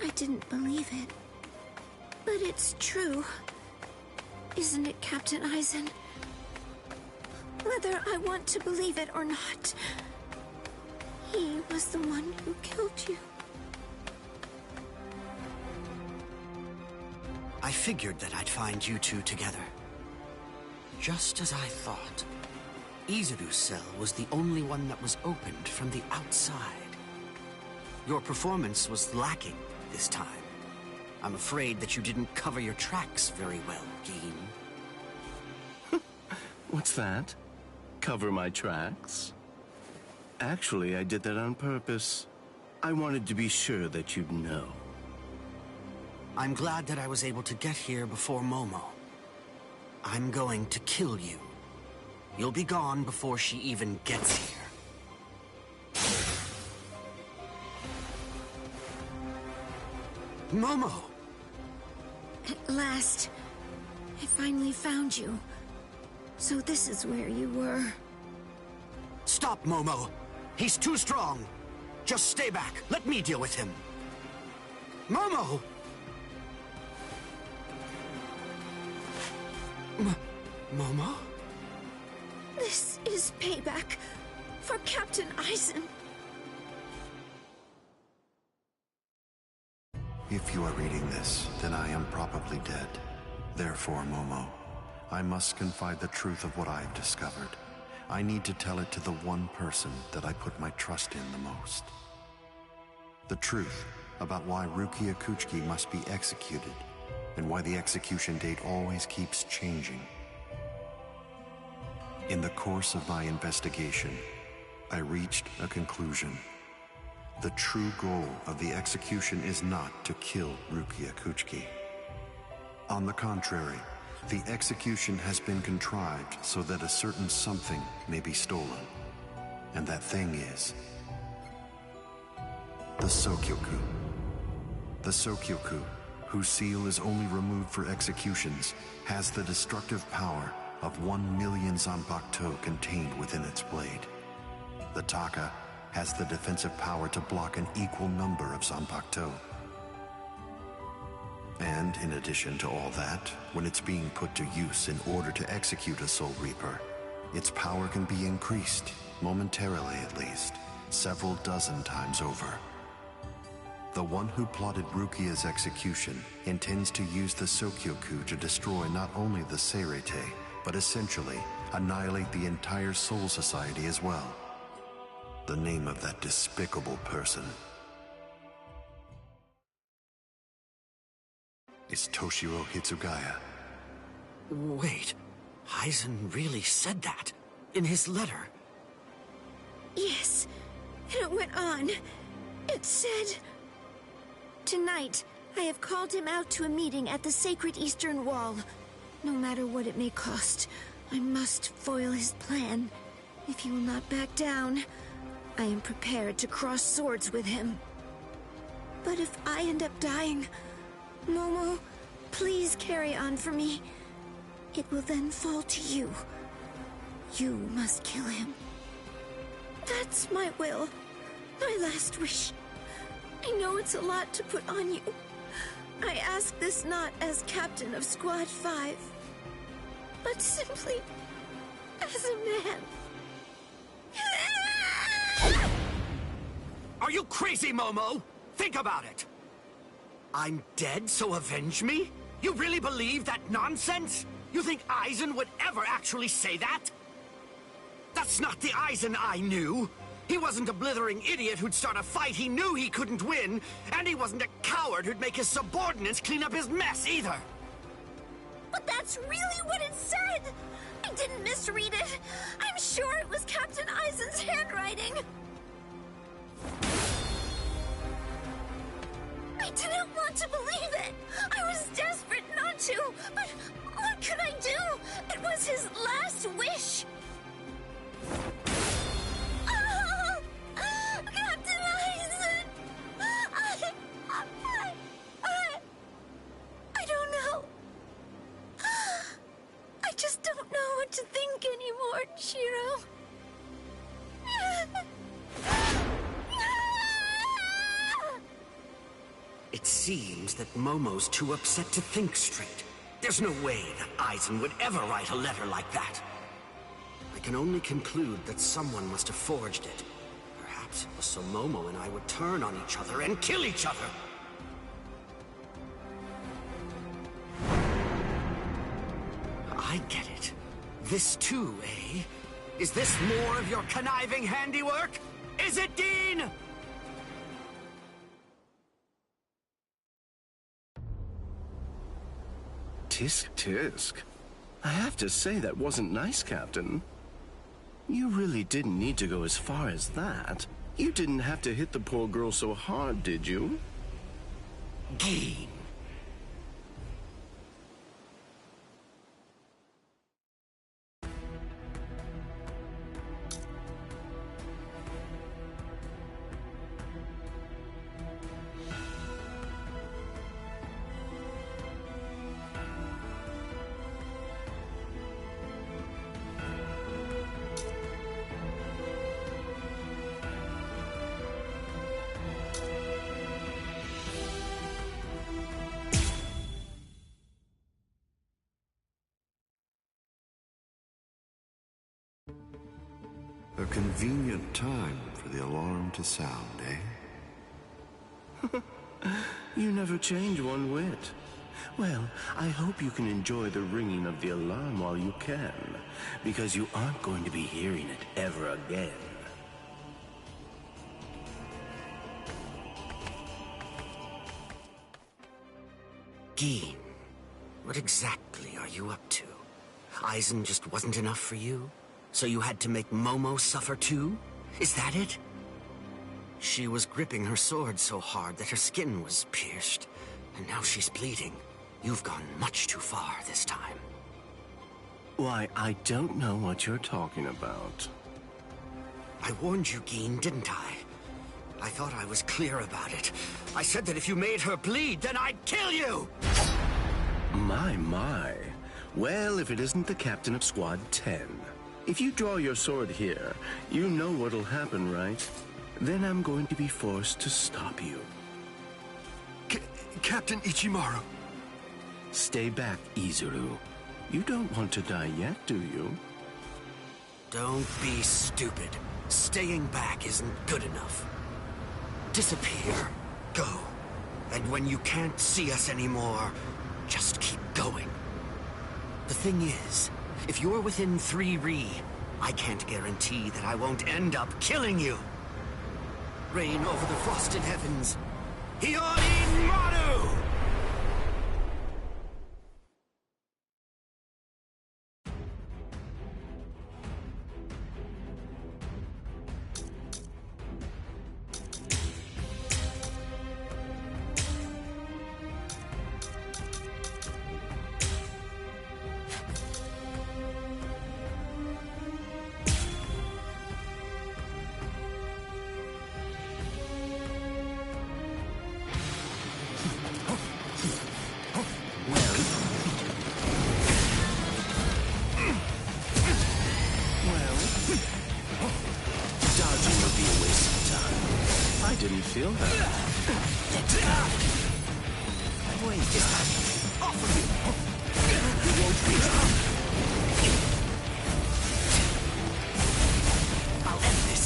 I didn't believe it. But it's true. Isn't it, Captain Aizen? Whether I want to believe it or not, he was the one who killed you. I figured that I'd find you two together. Just as I thought. Izuru's cell was the only one that was opened from the outside. Your performance was lacking this time. I'm afraid that you didn't cover your tracks very well, Gin. What's that? Cover my tracks? Actually, I did that on purpose. I wanted to be sure that you'd know. I'm glad that I was able to get here before Momo. I'm going to kill you. You'll be gone before she even gets here. Momo! At last, I finally found you. So this is where you were. Stop, Momo! He's too strong! Just stay back. Let me deal with him. Momo! Momo? This is payback for Captain Aizen. If you are reading this, then I am probably dead. Therefore, Momo, I must confide the truth of what I have discovered. I need to tell it to the one person that I put my trust in the most. The truth about why Rukia Kuchiki must be executed, and why the execution date always keeps changing. In the course of my investigation, I reached a conclusion. The true goal of the execution is not to kill Rukia Kuchiki. On the contrary, the execution has been contrived so that a certain something may be stolen. And that thing is the Sokyoku. The Sokyoku, whose seal is only removed for executions, has the destructive power of 1 million Zanpakuto contained within its blade. The Taka has the defensive power to block an equal number of Zanpakuto. And in addition to all that, when it's being put to use in order to execute a Soul Reaper, its power can be increased, momentarily at least, several dozen times over. The one who plotted Rukia's execution intends to use the Sokyoku to destroy not only the Seirete, but essentially annihilate the entire Soul Society as well. The name of that despicable person is Toshiro Hitsugaya. Wait, Aizen really said that in his letter? Yes, and it went on. It said, "Tonight, I have called him out to a meeting at the Sacred Eastern Wall. No matter what it may cost, I must foil his plan. If he will not back down, I am prepared to cross swords with him. But if I end up dying, Momo, please carry on for me. It will then fall to you. You must kill him. That's my will, my last wish. I know it's a lot to put on you. I ask this not as captain of Squad 5, but simply as a man." Are you crazy, Momo? Think about it. I'm dead, so avenge me? You really believe that nonsense? You think Aizen would ever actually say that? That's not the Aizen I knew. He wasn't a blithering idiot who'd start a fight he knew he couldn't win, and he wasn't a coward who'd make his subordinates clean up his mess either. But that's really what it said! I didn't misread it. I'm sure it was Captain Aizen's handwriting. I didn't want to believe it. I was desperate not to, but what could I do? It was his last wish. Oh, Captain Aizen! I don't know. I just don't know what to think anymore, Shiro. It seems that Momo's too upset to think straight. There's no way that Aizen would ever write a letter like that. I can only conclude that someone must have forged it. Perhaps it was so Momo and I would turn on each other and kill each other. I get it. This too, eh? Is this more of your conniving handiwork? Is it, Dean? Tisk tisk. I have to say that wasn't nice, Captain. You really didn't need to go as far as that. You didn't have to hit the poor girl so hard, did you? Dean. A convenient time for the alarm to sound, eh? You never change one whit. Well, I hope you can enjoy the ringing of the alarm while you can, because you aren't going to be hearing it ever again. Geen, what exactly are you up to? Aizen just wasn't enough for you? So you had to make Momo suffer too? Is that it? She was gripping her sword so hard that her skin was pierced, and now she's bleeding. You've gone much too far this time. Why, I don't know what you're talking about. I warned you, Geen, didn't I? I thought I was clear about it. I said that if you made her bleed, then I'd kill you! My. Well, if it isn't the captain of Squad 10. If you draw your sword here, you know what'll happen, right? Then I'm going to be forced to stop you. Captain Ichimaru. Stay back, Izuru. You don't want to die yet, do you? Don't be stupid. Staying back isn't good enough. Disappear. Go. And when you can't see us anymore, just keep going. The thing is, if you're within 3 Ri, I can't guarantee that I won't end up killing you. Reign over the frosted heavens. Hiyori Maru! Feel that? Wait, is that off of you? You won't beat me. I'll end this.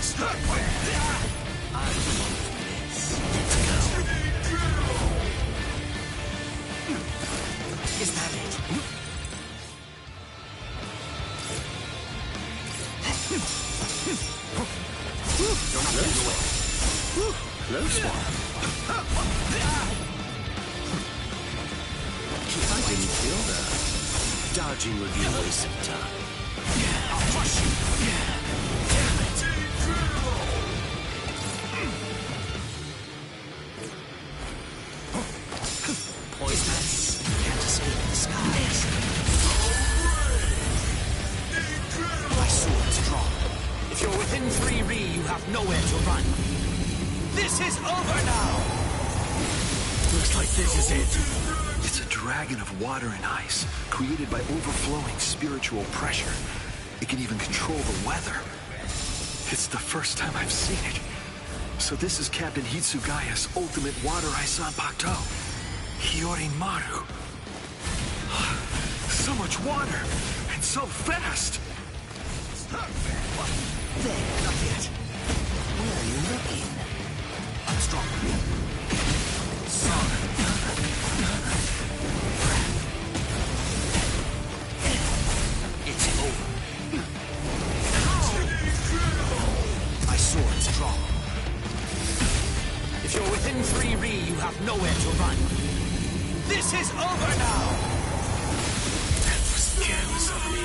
Strike back! I want this. Let's go. Is that it? You're not getting away. Close one. I didn't feel that. Dodging would be a waste of time. I'll crush you. Damn it. Poisonous. Can't escape the skies. My sword's drawn. If you're within 3 Ri, you have nowhere to run. This is over now! Looks like this is it. It's a dragon of water and ice, created by overflowing spiritual pressure. It can even control the weather. It's the first time I've seen it. So this is Captain Hitsugaya's ultimate water ice Zanpakuto. Hiyori Maru. So much water, and so fast! There, not yet. Where are you looking? I'm strong. Sorry. It's over. My sword's drawn. If you're within 3 Ri, you have nowhere to run. This is over now! That was careless of me.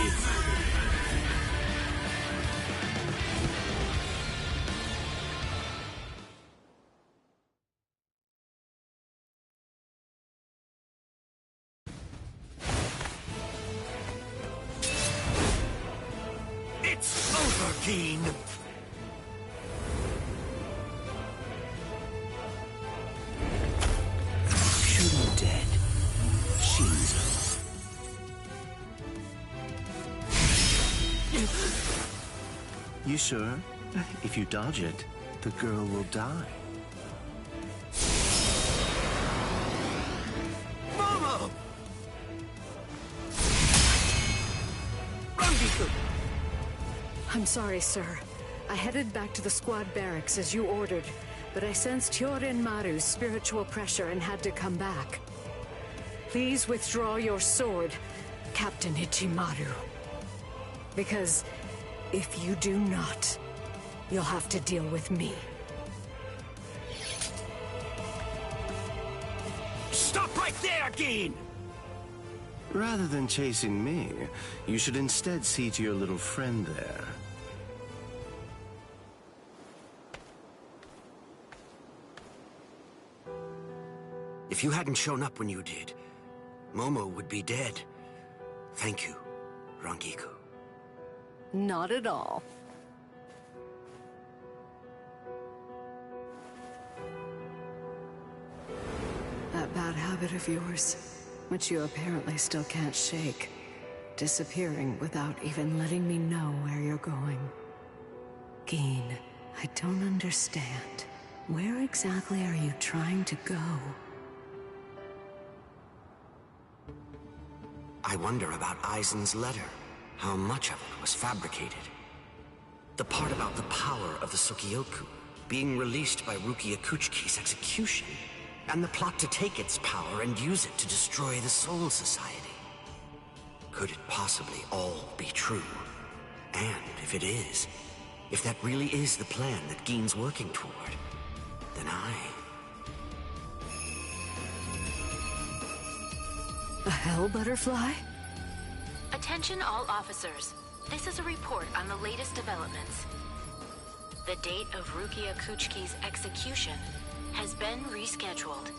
It's over, Geen! Shoot him dead. Shinzo. You sure? If you dodge it, the girl will die. Momo! Rangiku! I'm sorry, sir. I headed back to the squad barracks as you ordered, but I sensed Hyorin Maru's spiritual pressure and had to come back. Please withdraw your sword, Captain Ichimaru. Because if you do not, you'll have to deal with me. Stop right there, Gin! Rather than chasing me, you should instead see to your little friend there. If you hadn't shown up when you did, Momo would be dead. Thank you, Rangiku. Not at all. That bad habit of yours, which you apparently still can't shake. Disappearing without even letting me know where you're going. Gin, I don't understand. Where exactly are you trying to go? I wonder about Aizen's letter. How much of it was fabricated? The part about the power of the Sokioku being released by Rukia Kuchiki's execution, and the plot to take its power and use it to destroy the Soul Society. Could it possibly all be true? And if it is, if that really is the plan that Gin's working toward, then A hell butterfly? Attention all officers. This is a report on the latest developments. The date of Rukia Kuchiki's execution has been rescheduled.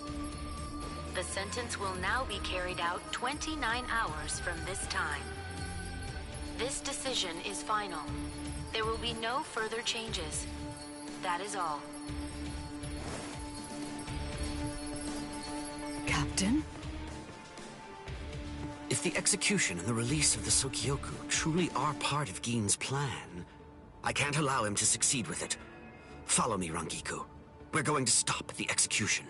The sentence will now be carried out 29 hours from this time. This decision is final. There will be no further changes. That is all. Captain? if the execution and the release of the Sokioku truly are part of Gin's plan, I can't allow him to succeed with it. Follow me, Rangiku. We're going to stop the execution.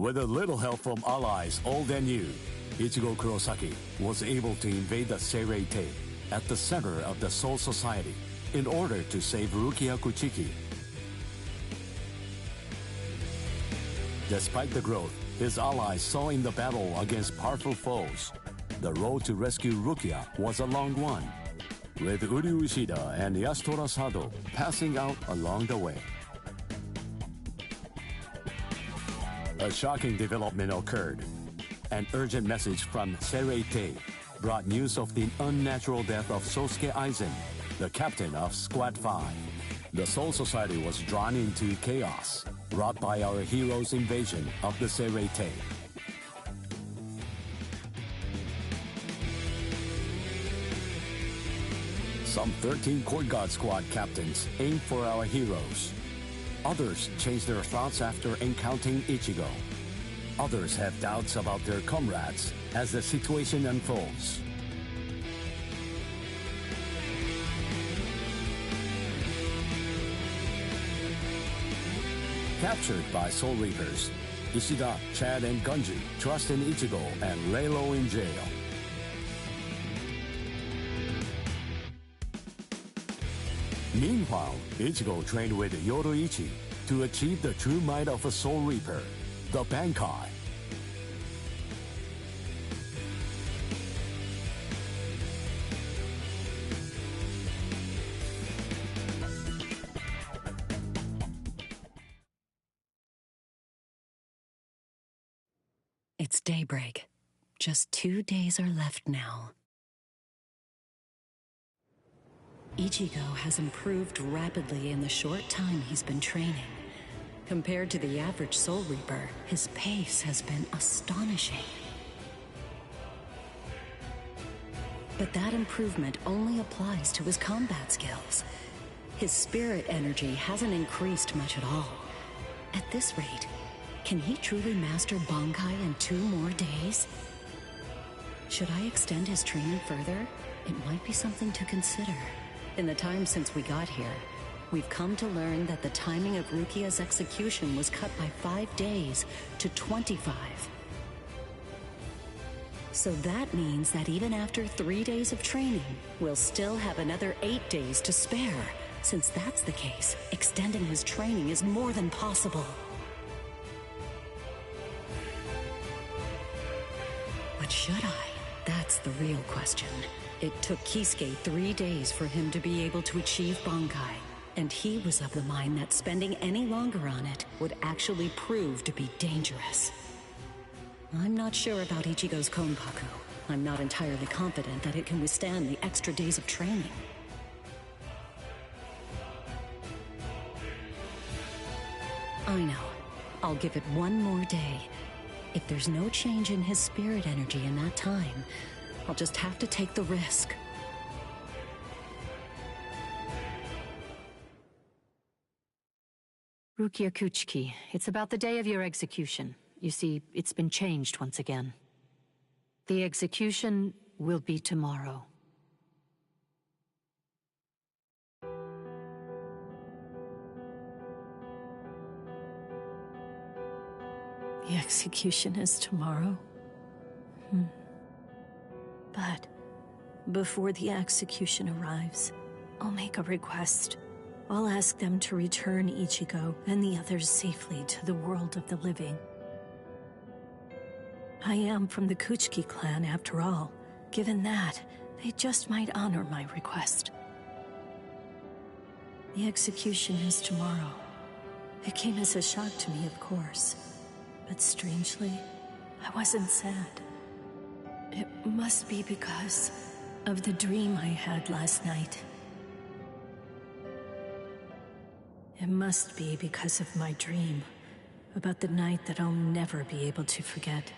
With a little help from allies old and new, Ichigo Kurosaki was able to invade the Seirei-tei at the center of the Soul Society in order to save Rukia Kuchiki. Despite the growth his allies saw in the battle against powerful foes, the road to rescue Rukia was a long one, with Uryu Ishida and Yasutora Sado passing out along the way. A shocking development occurred. An urgent message from Seirei-tei brought news of the unnatural death of Sosuke Aizen, the captain of Squad 5. The Soul Society was drawn into chaos, wrought by our hero's invasion of the Seirei-tei. Some 13 Court Guard Squad captains aimed for our heroes. Others changed their thoughts after encountering Ichigo. Others have doubts about their comrades as the situation unfolds. Captured by Soul Reapers, Ishida, Chad, and Gunji trust in Ichigo and lay low in jail. Meanwhile, Ichigo trained with Yoruichi to achieve the true might of a Soul Reaper, the Bankai. It's daybreak. Just 2 days are left now. Ichigo has improved rapidly in the short time he's been training. Compared to the average Soul Reaper, his pace has been astonishing. But that improvement only applies to his combat skills. His spirit energy hasn't increased much at all. At this rate, can he truly master Bankai in 2 more days? Should I extend his training further? It might be something to consider. In the time since we got here, we've come to learn that the timing of Rukia's execution was cut by 5 days to 25. So that means that even after 3 days of training, we'll still have another 8 days to spare. Since that's the case, extending his training is more than possible. But should I? That's the real question. It took Kisuke 3 days for him to be able to achieve Bankai, and he was of the mind that spending any longer on it would actually prove to be dangerous. I'm not sure about Ichigo's Konpaku. I'm not entirely confident that it can withstand the extra days of training. I know. I'll give it 1 more day. If there's no change in his spirit energy in that time, I'll just have to take the risk. Rukia Kuchiki, it's about the day of your execution. You see, it's been changed once again. The execution will be tomorrow. The execution is tomorrow? But before the execution arrives, I'll make a request. I'll ask them to return Ichigo and the others safely to the world of the living. I am from the Kuchiki clan after all. Given that, they just might honor my request. The execution is tomorrow. It came as a shock to me, of course. But strangely, I wasn't sad. It must be because of the dream I had last night. It must be because of my dream about the night that I'll never be able to forget.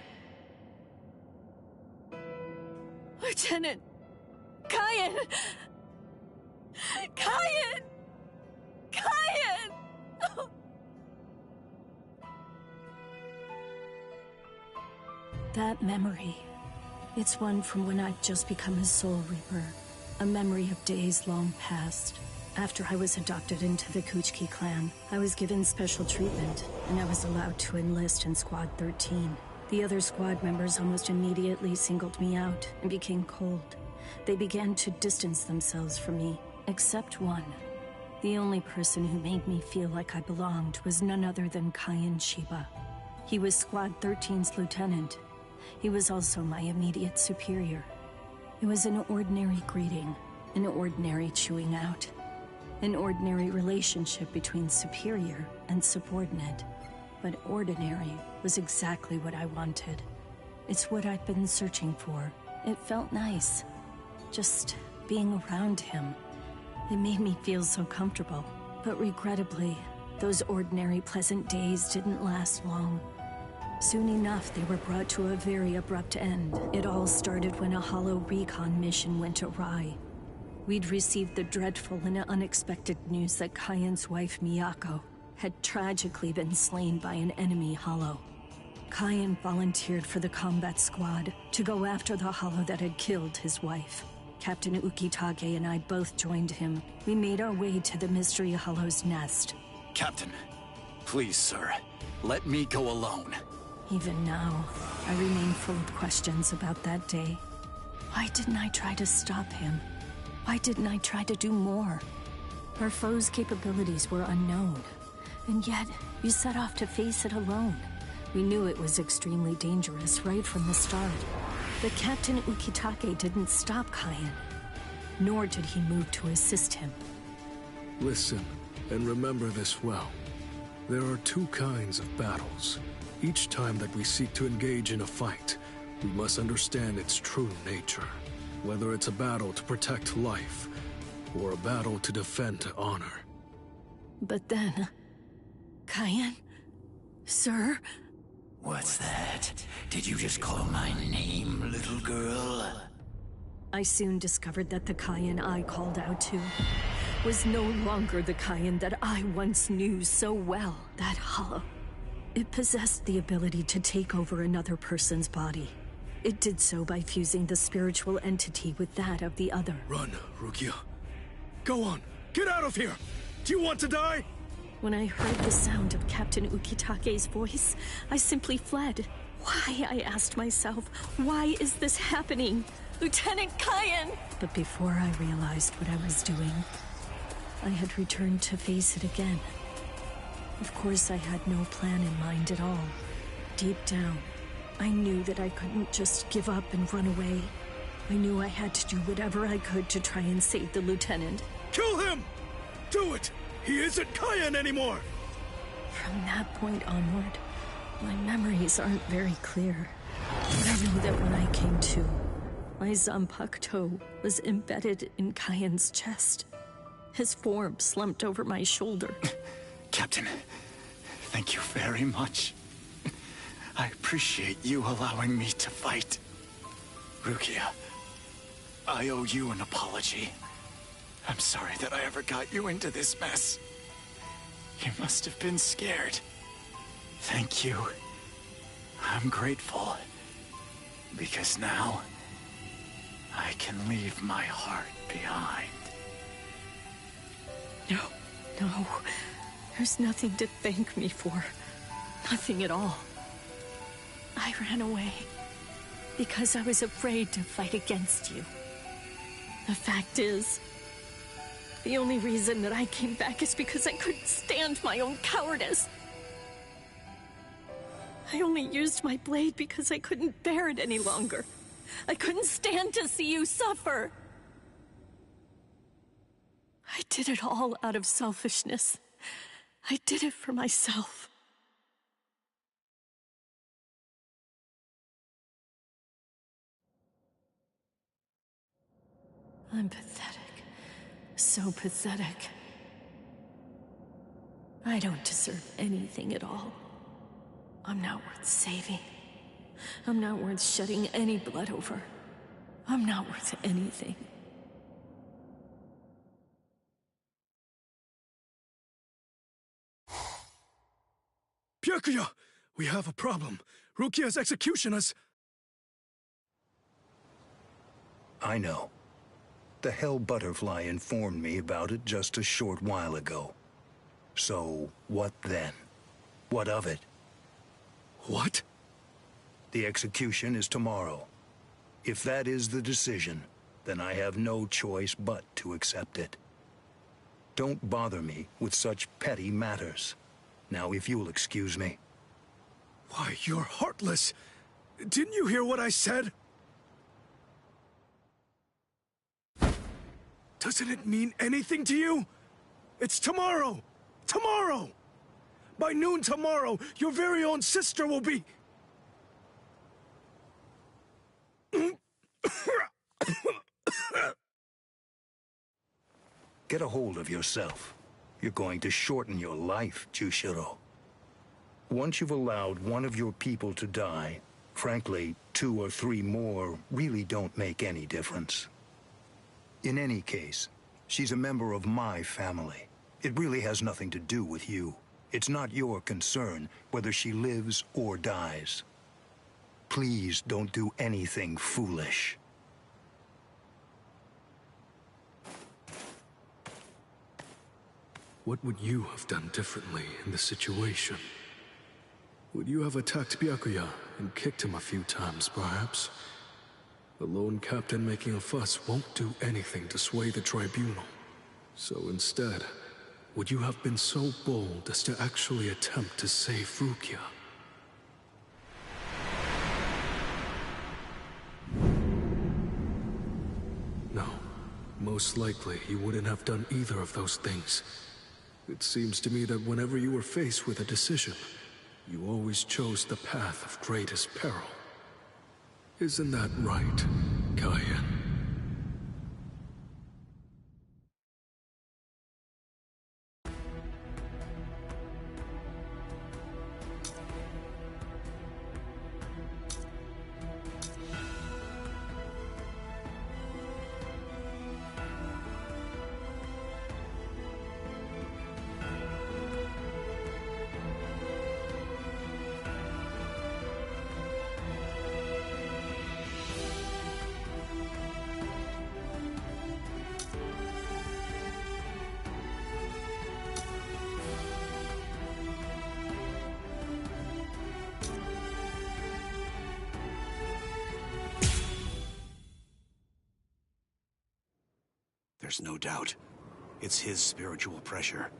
Lieutenant! Kyan! Kyan! Kyan! Oh. That memory, it's one from when I'd just become a Soul Reaper. A memory of days long past. After I was adopted into the Kuchiki clan, I was given special treatment, and I was allowed to enlist in Squad 13. The other squad members almost immediately singled me out and became cold. They began to distance themselves from me, except one. The only person who made me feel like I belonged was none other than Kyan Shiba. He was Squad 13's lieutenant. He was also my immediate superior. It was an ordinary greeting, an ordinary chewing out. An ordinary relationship between superior and subordinate. But ordinary was exactly what I wanted. It's what I'd been searching for. It felt nice. Just being around him. It made me feel so comfortable. But regrettably, those ordinary pleasant days didn't last long. Soon enough, they were brought to a very abrupt end. It all started when a hollow recon mission went awry. We'd received the dreadful and unexpected news that Kyan's wife, Miyako, had tragically been slain by an enemy hollow. Kyan volunteered for the combat squad to go after the hollow that had killed his wife. Captain Ukitage and I both joined him. We made our way to the mystery hollow's nest. Captain, please, sir, let me go alone. Even now, I remain full of questions about that day. Why didn't I try to stop him? Why didn't I try to do more? Our foe's capabilities were unknown, and yet you set off to face it alone. We knew it was extremely dangerous right from the start. But Captain Ukitake didn't stop Kyan, nor did he move to assist him. Listen, and remember this well. There are 2 kinds of battles. Each time that we seek to engage in a fight, we must understand its true nature. Whether it's a battle to protect life, or a battle to defend honor. But then... Cayenne? Sir? What's that? Did you just call my name, little girl? I soon discovered that the Cayenne I called out to was no longer the Cayenne that I once knew so well, that hollow. It possessed the ability to take over another person's body. It did so by fusing the spiritual entity with that of the other. Run, Rukia. Go on, get out of here! Do you want to die? When I heard the sound of Captain Ukitake's voice, I simply fled. Why, I asked myself, why is this happening? Lieutenant Cayenne! But before I realized what I was doing, I had returned to face it again. Of course, I had no plan in mind at all. Deep down, I knew that I couldn't just give up and run away. I knew I had to do whatever I could to try and save the lieutenant. Kill him! Do it! He isn't Cayenne anymore! From that point onward, my memories aren't very clear. But I know that when I came to, my Zanpakuto toe was embedded in Cayenne's chest. His form slumped over my shoulder. Captain, thank you very much. I appreciate you allowing me to fight. Rukia, I owe you an apology. I'm sorry that I ever got you into this mess. You must have been scared. Thank you. I'm grateful. Because now, I can leave my heart behind. No. There's nothing to thank me for. Nothing at all. I ran away because I was afraid to fight against you. The fact is, the only reason that I came back is because I couldn't stand my own cowardice. I only used my blade because I couldn't bear it any longer. I couldn't stand to see you suffer. I did it all out of selfishness. I did it for myself. I'm pathetic. So pathetic. I don't deserve anything at all. I'm not worth saving. I'm not worth shedding any blood over. I'm not worth anything. Byakuya! We have a problem. Rukia's execution has... I know. The Hell Butterfly informed me about it just a short while ago. So, what then? What of it? What? The execution is tomorrow. If that is the decision, then I have no choice but to accept it. Don't bother me with such petty matters. Now, if you'll excuse me. Why, you're heartless. Didn't you hear what I said? Doesn't it mean anything to you? It's tomorrow! Tomorrow! By noon tomorrow, your very own sister will be... Get a hold of yourself. You're going to shorten your life, Jushiro. Once you've allowed one of your people to die, frankly, 2 or 3 more really don't make any difference. In any case, she's a member of my family. It really has nothing to do with you. It's not your concern whether she lives or dies. Please don't do anything foolish. What would you have done differently in this situation? Would you have attacked Byakuya and kicked him a few times, perhaps? The lone captain making a fuss won't do anything to sway the tribunal. So instead, would you have been so bold as to actually attempt to save Rukia? No. Most likely, you wouldn't have done either of those things. It seems to me that whenever you were faced with a decision, You always chose the path of greatest peril. Isn't that right, Kyan? There's no doubt. It's his spiritual pressure.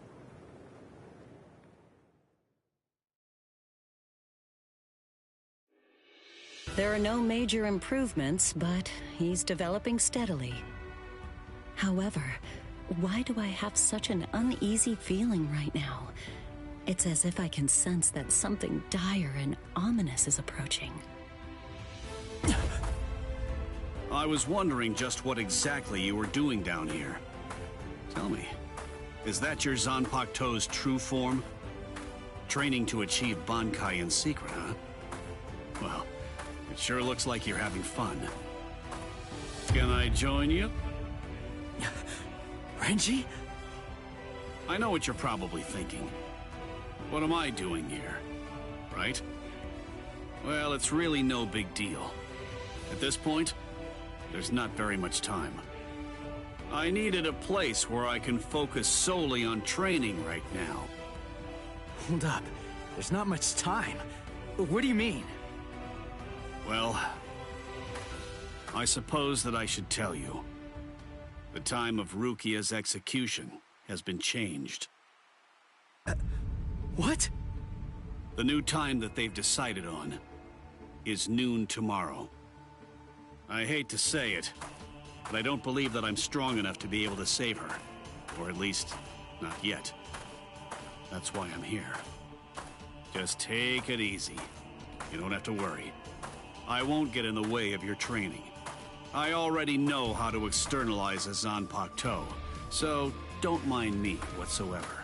There are no major improvements, but he's developing steadily. However, why do I have such an uneasy feeling right now? It's as if I can sense that something dire and ominous is approaching. I was wondering just what exactly you were doing down here. Tell me, is that your Zanpakuto's true form? Training to achieve Bankai in secret, huh? Well, it sure looks like you're having fun. Can I join you? Renji? I know what you're probably thinking. What am I doing here? Right? Well, it's really no big deal. At this point, there's not very much time. I needed a place where I can focus solely on training right now. Hold up. There's not much time. What do you mean? Well, I suppose that I should tell you. The time of Rukia's execution has been changed. What? The new time that they've decided on is noon tomorrow. I hate to say it, but I don't believe that I'm strong enough to be able to save her. Or at least, not yet. That's why I'm here. Just take it easy. You don't have to worry. I won't get in the way of your training. I already know how to externalize a Zanpakuto, so don't mind me whatsoever.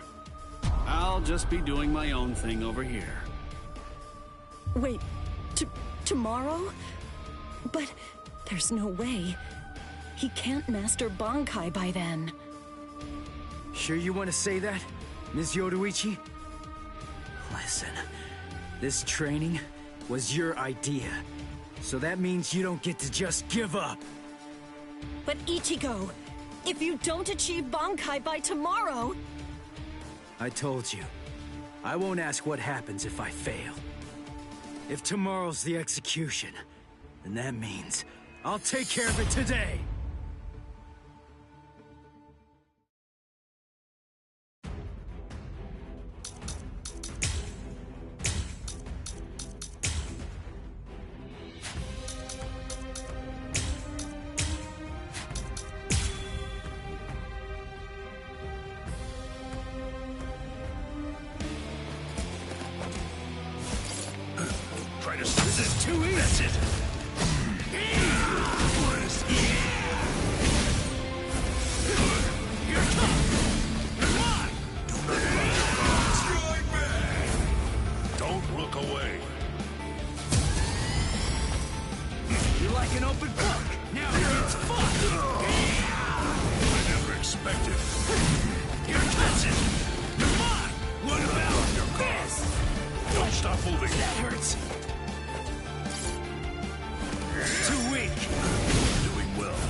I'll just be doing my own thing over here. Wait, tomorrow? But there's no way. He can't master Bankai by then. Sure you want to say that, Ms. Yoruichi? Listen, this training was your idea. So that means you don't get to just give up. But Ichigo, if you don't achieve Bankai by tomorrow... I told you, I won't ask what happens if I fail. If tomorrow's the execution, then that means I'll take care of it today! This is too easy. That's it. You're tough. Come on. Strike back. Don't look away. You're like an open book. Now it's fun. I never expected. That's it. Come on. What about your this? Don't stop moving. That hurts. Too weak. Doing well.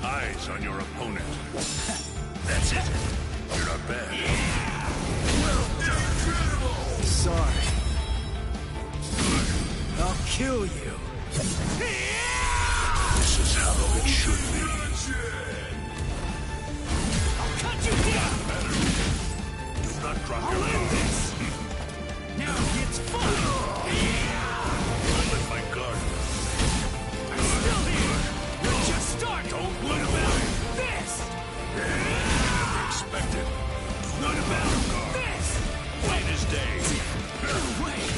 Eyes on your opponent. That's it. You're not bad. Yeah. Well done. Incredible. Sorry. I'll kill you. This is how it should be. I'll cut you down. Do not drop I'll your end arm. this. Now it's fun. I let my guard. I'm still here. We're just starting. Don't What look about away. this? Never expected. What about this? Plain as day. Wait.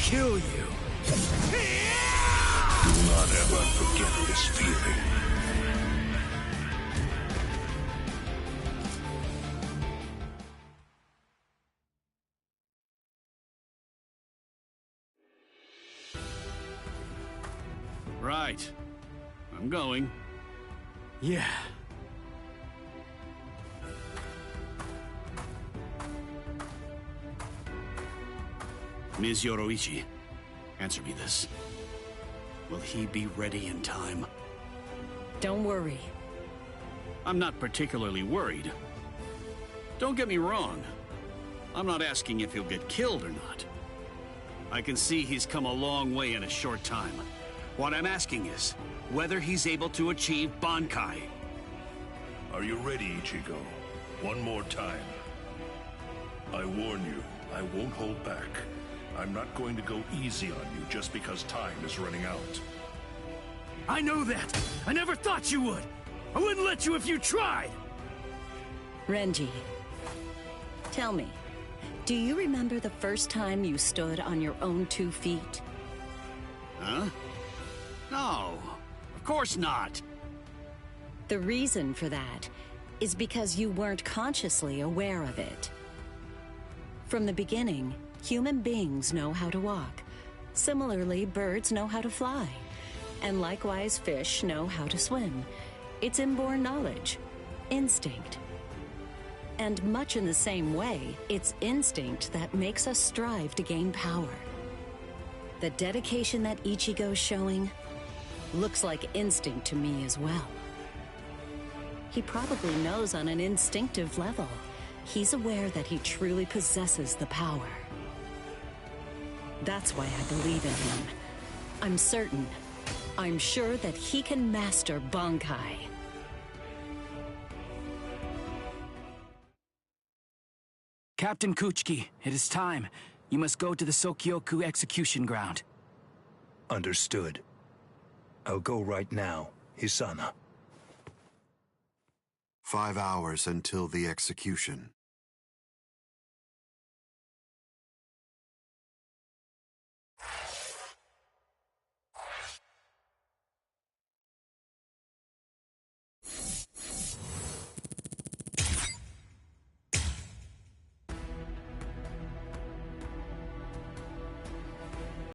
kill you. Do not ever forget this feeling. Right. I'm going. Yeah. Ms. Yoroichi, answer me this. Will he be ready in time? Don't worry. I'm not particularly worried. Don't get me wrong. I'm not asking if he'll get killed or not. I can see he's come a long way in a short time. What I'm asking is whether he's able to achieve Bankai. Are you ready, Ichigo? One more time. I warn you, I won't hold back. I'm not going to go easy on you just because time is running out. I know that! I never thought you would! I wouldn't let you if you tried! Renji, tell me, do you remember the first time you stood on your own 2 feet? Huh? No, of course not. The reason for that is because you weren't consciously aware of it. From the beginning, human beings know how to walk. Similarly, birds know how to fly. And likewise, fish know how to swim. It's inborn knowledge. Instinct. And much in the same way, it's instinct that makes us strive to gain power. The dedication that Ichigo's showing looks like instinct to me as well. He probably knows on an instinctive level. He's aware that he truly possesses the power. That's why I believe in him. I'm certain. I'm sure that he can master Bankai. Captain Kuchiki, it is time. You must go to the Sokyoku execution ground. Understood. I'll go right now, Hisana. 5 hours until the execution.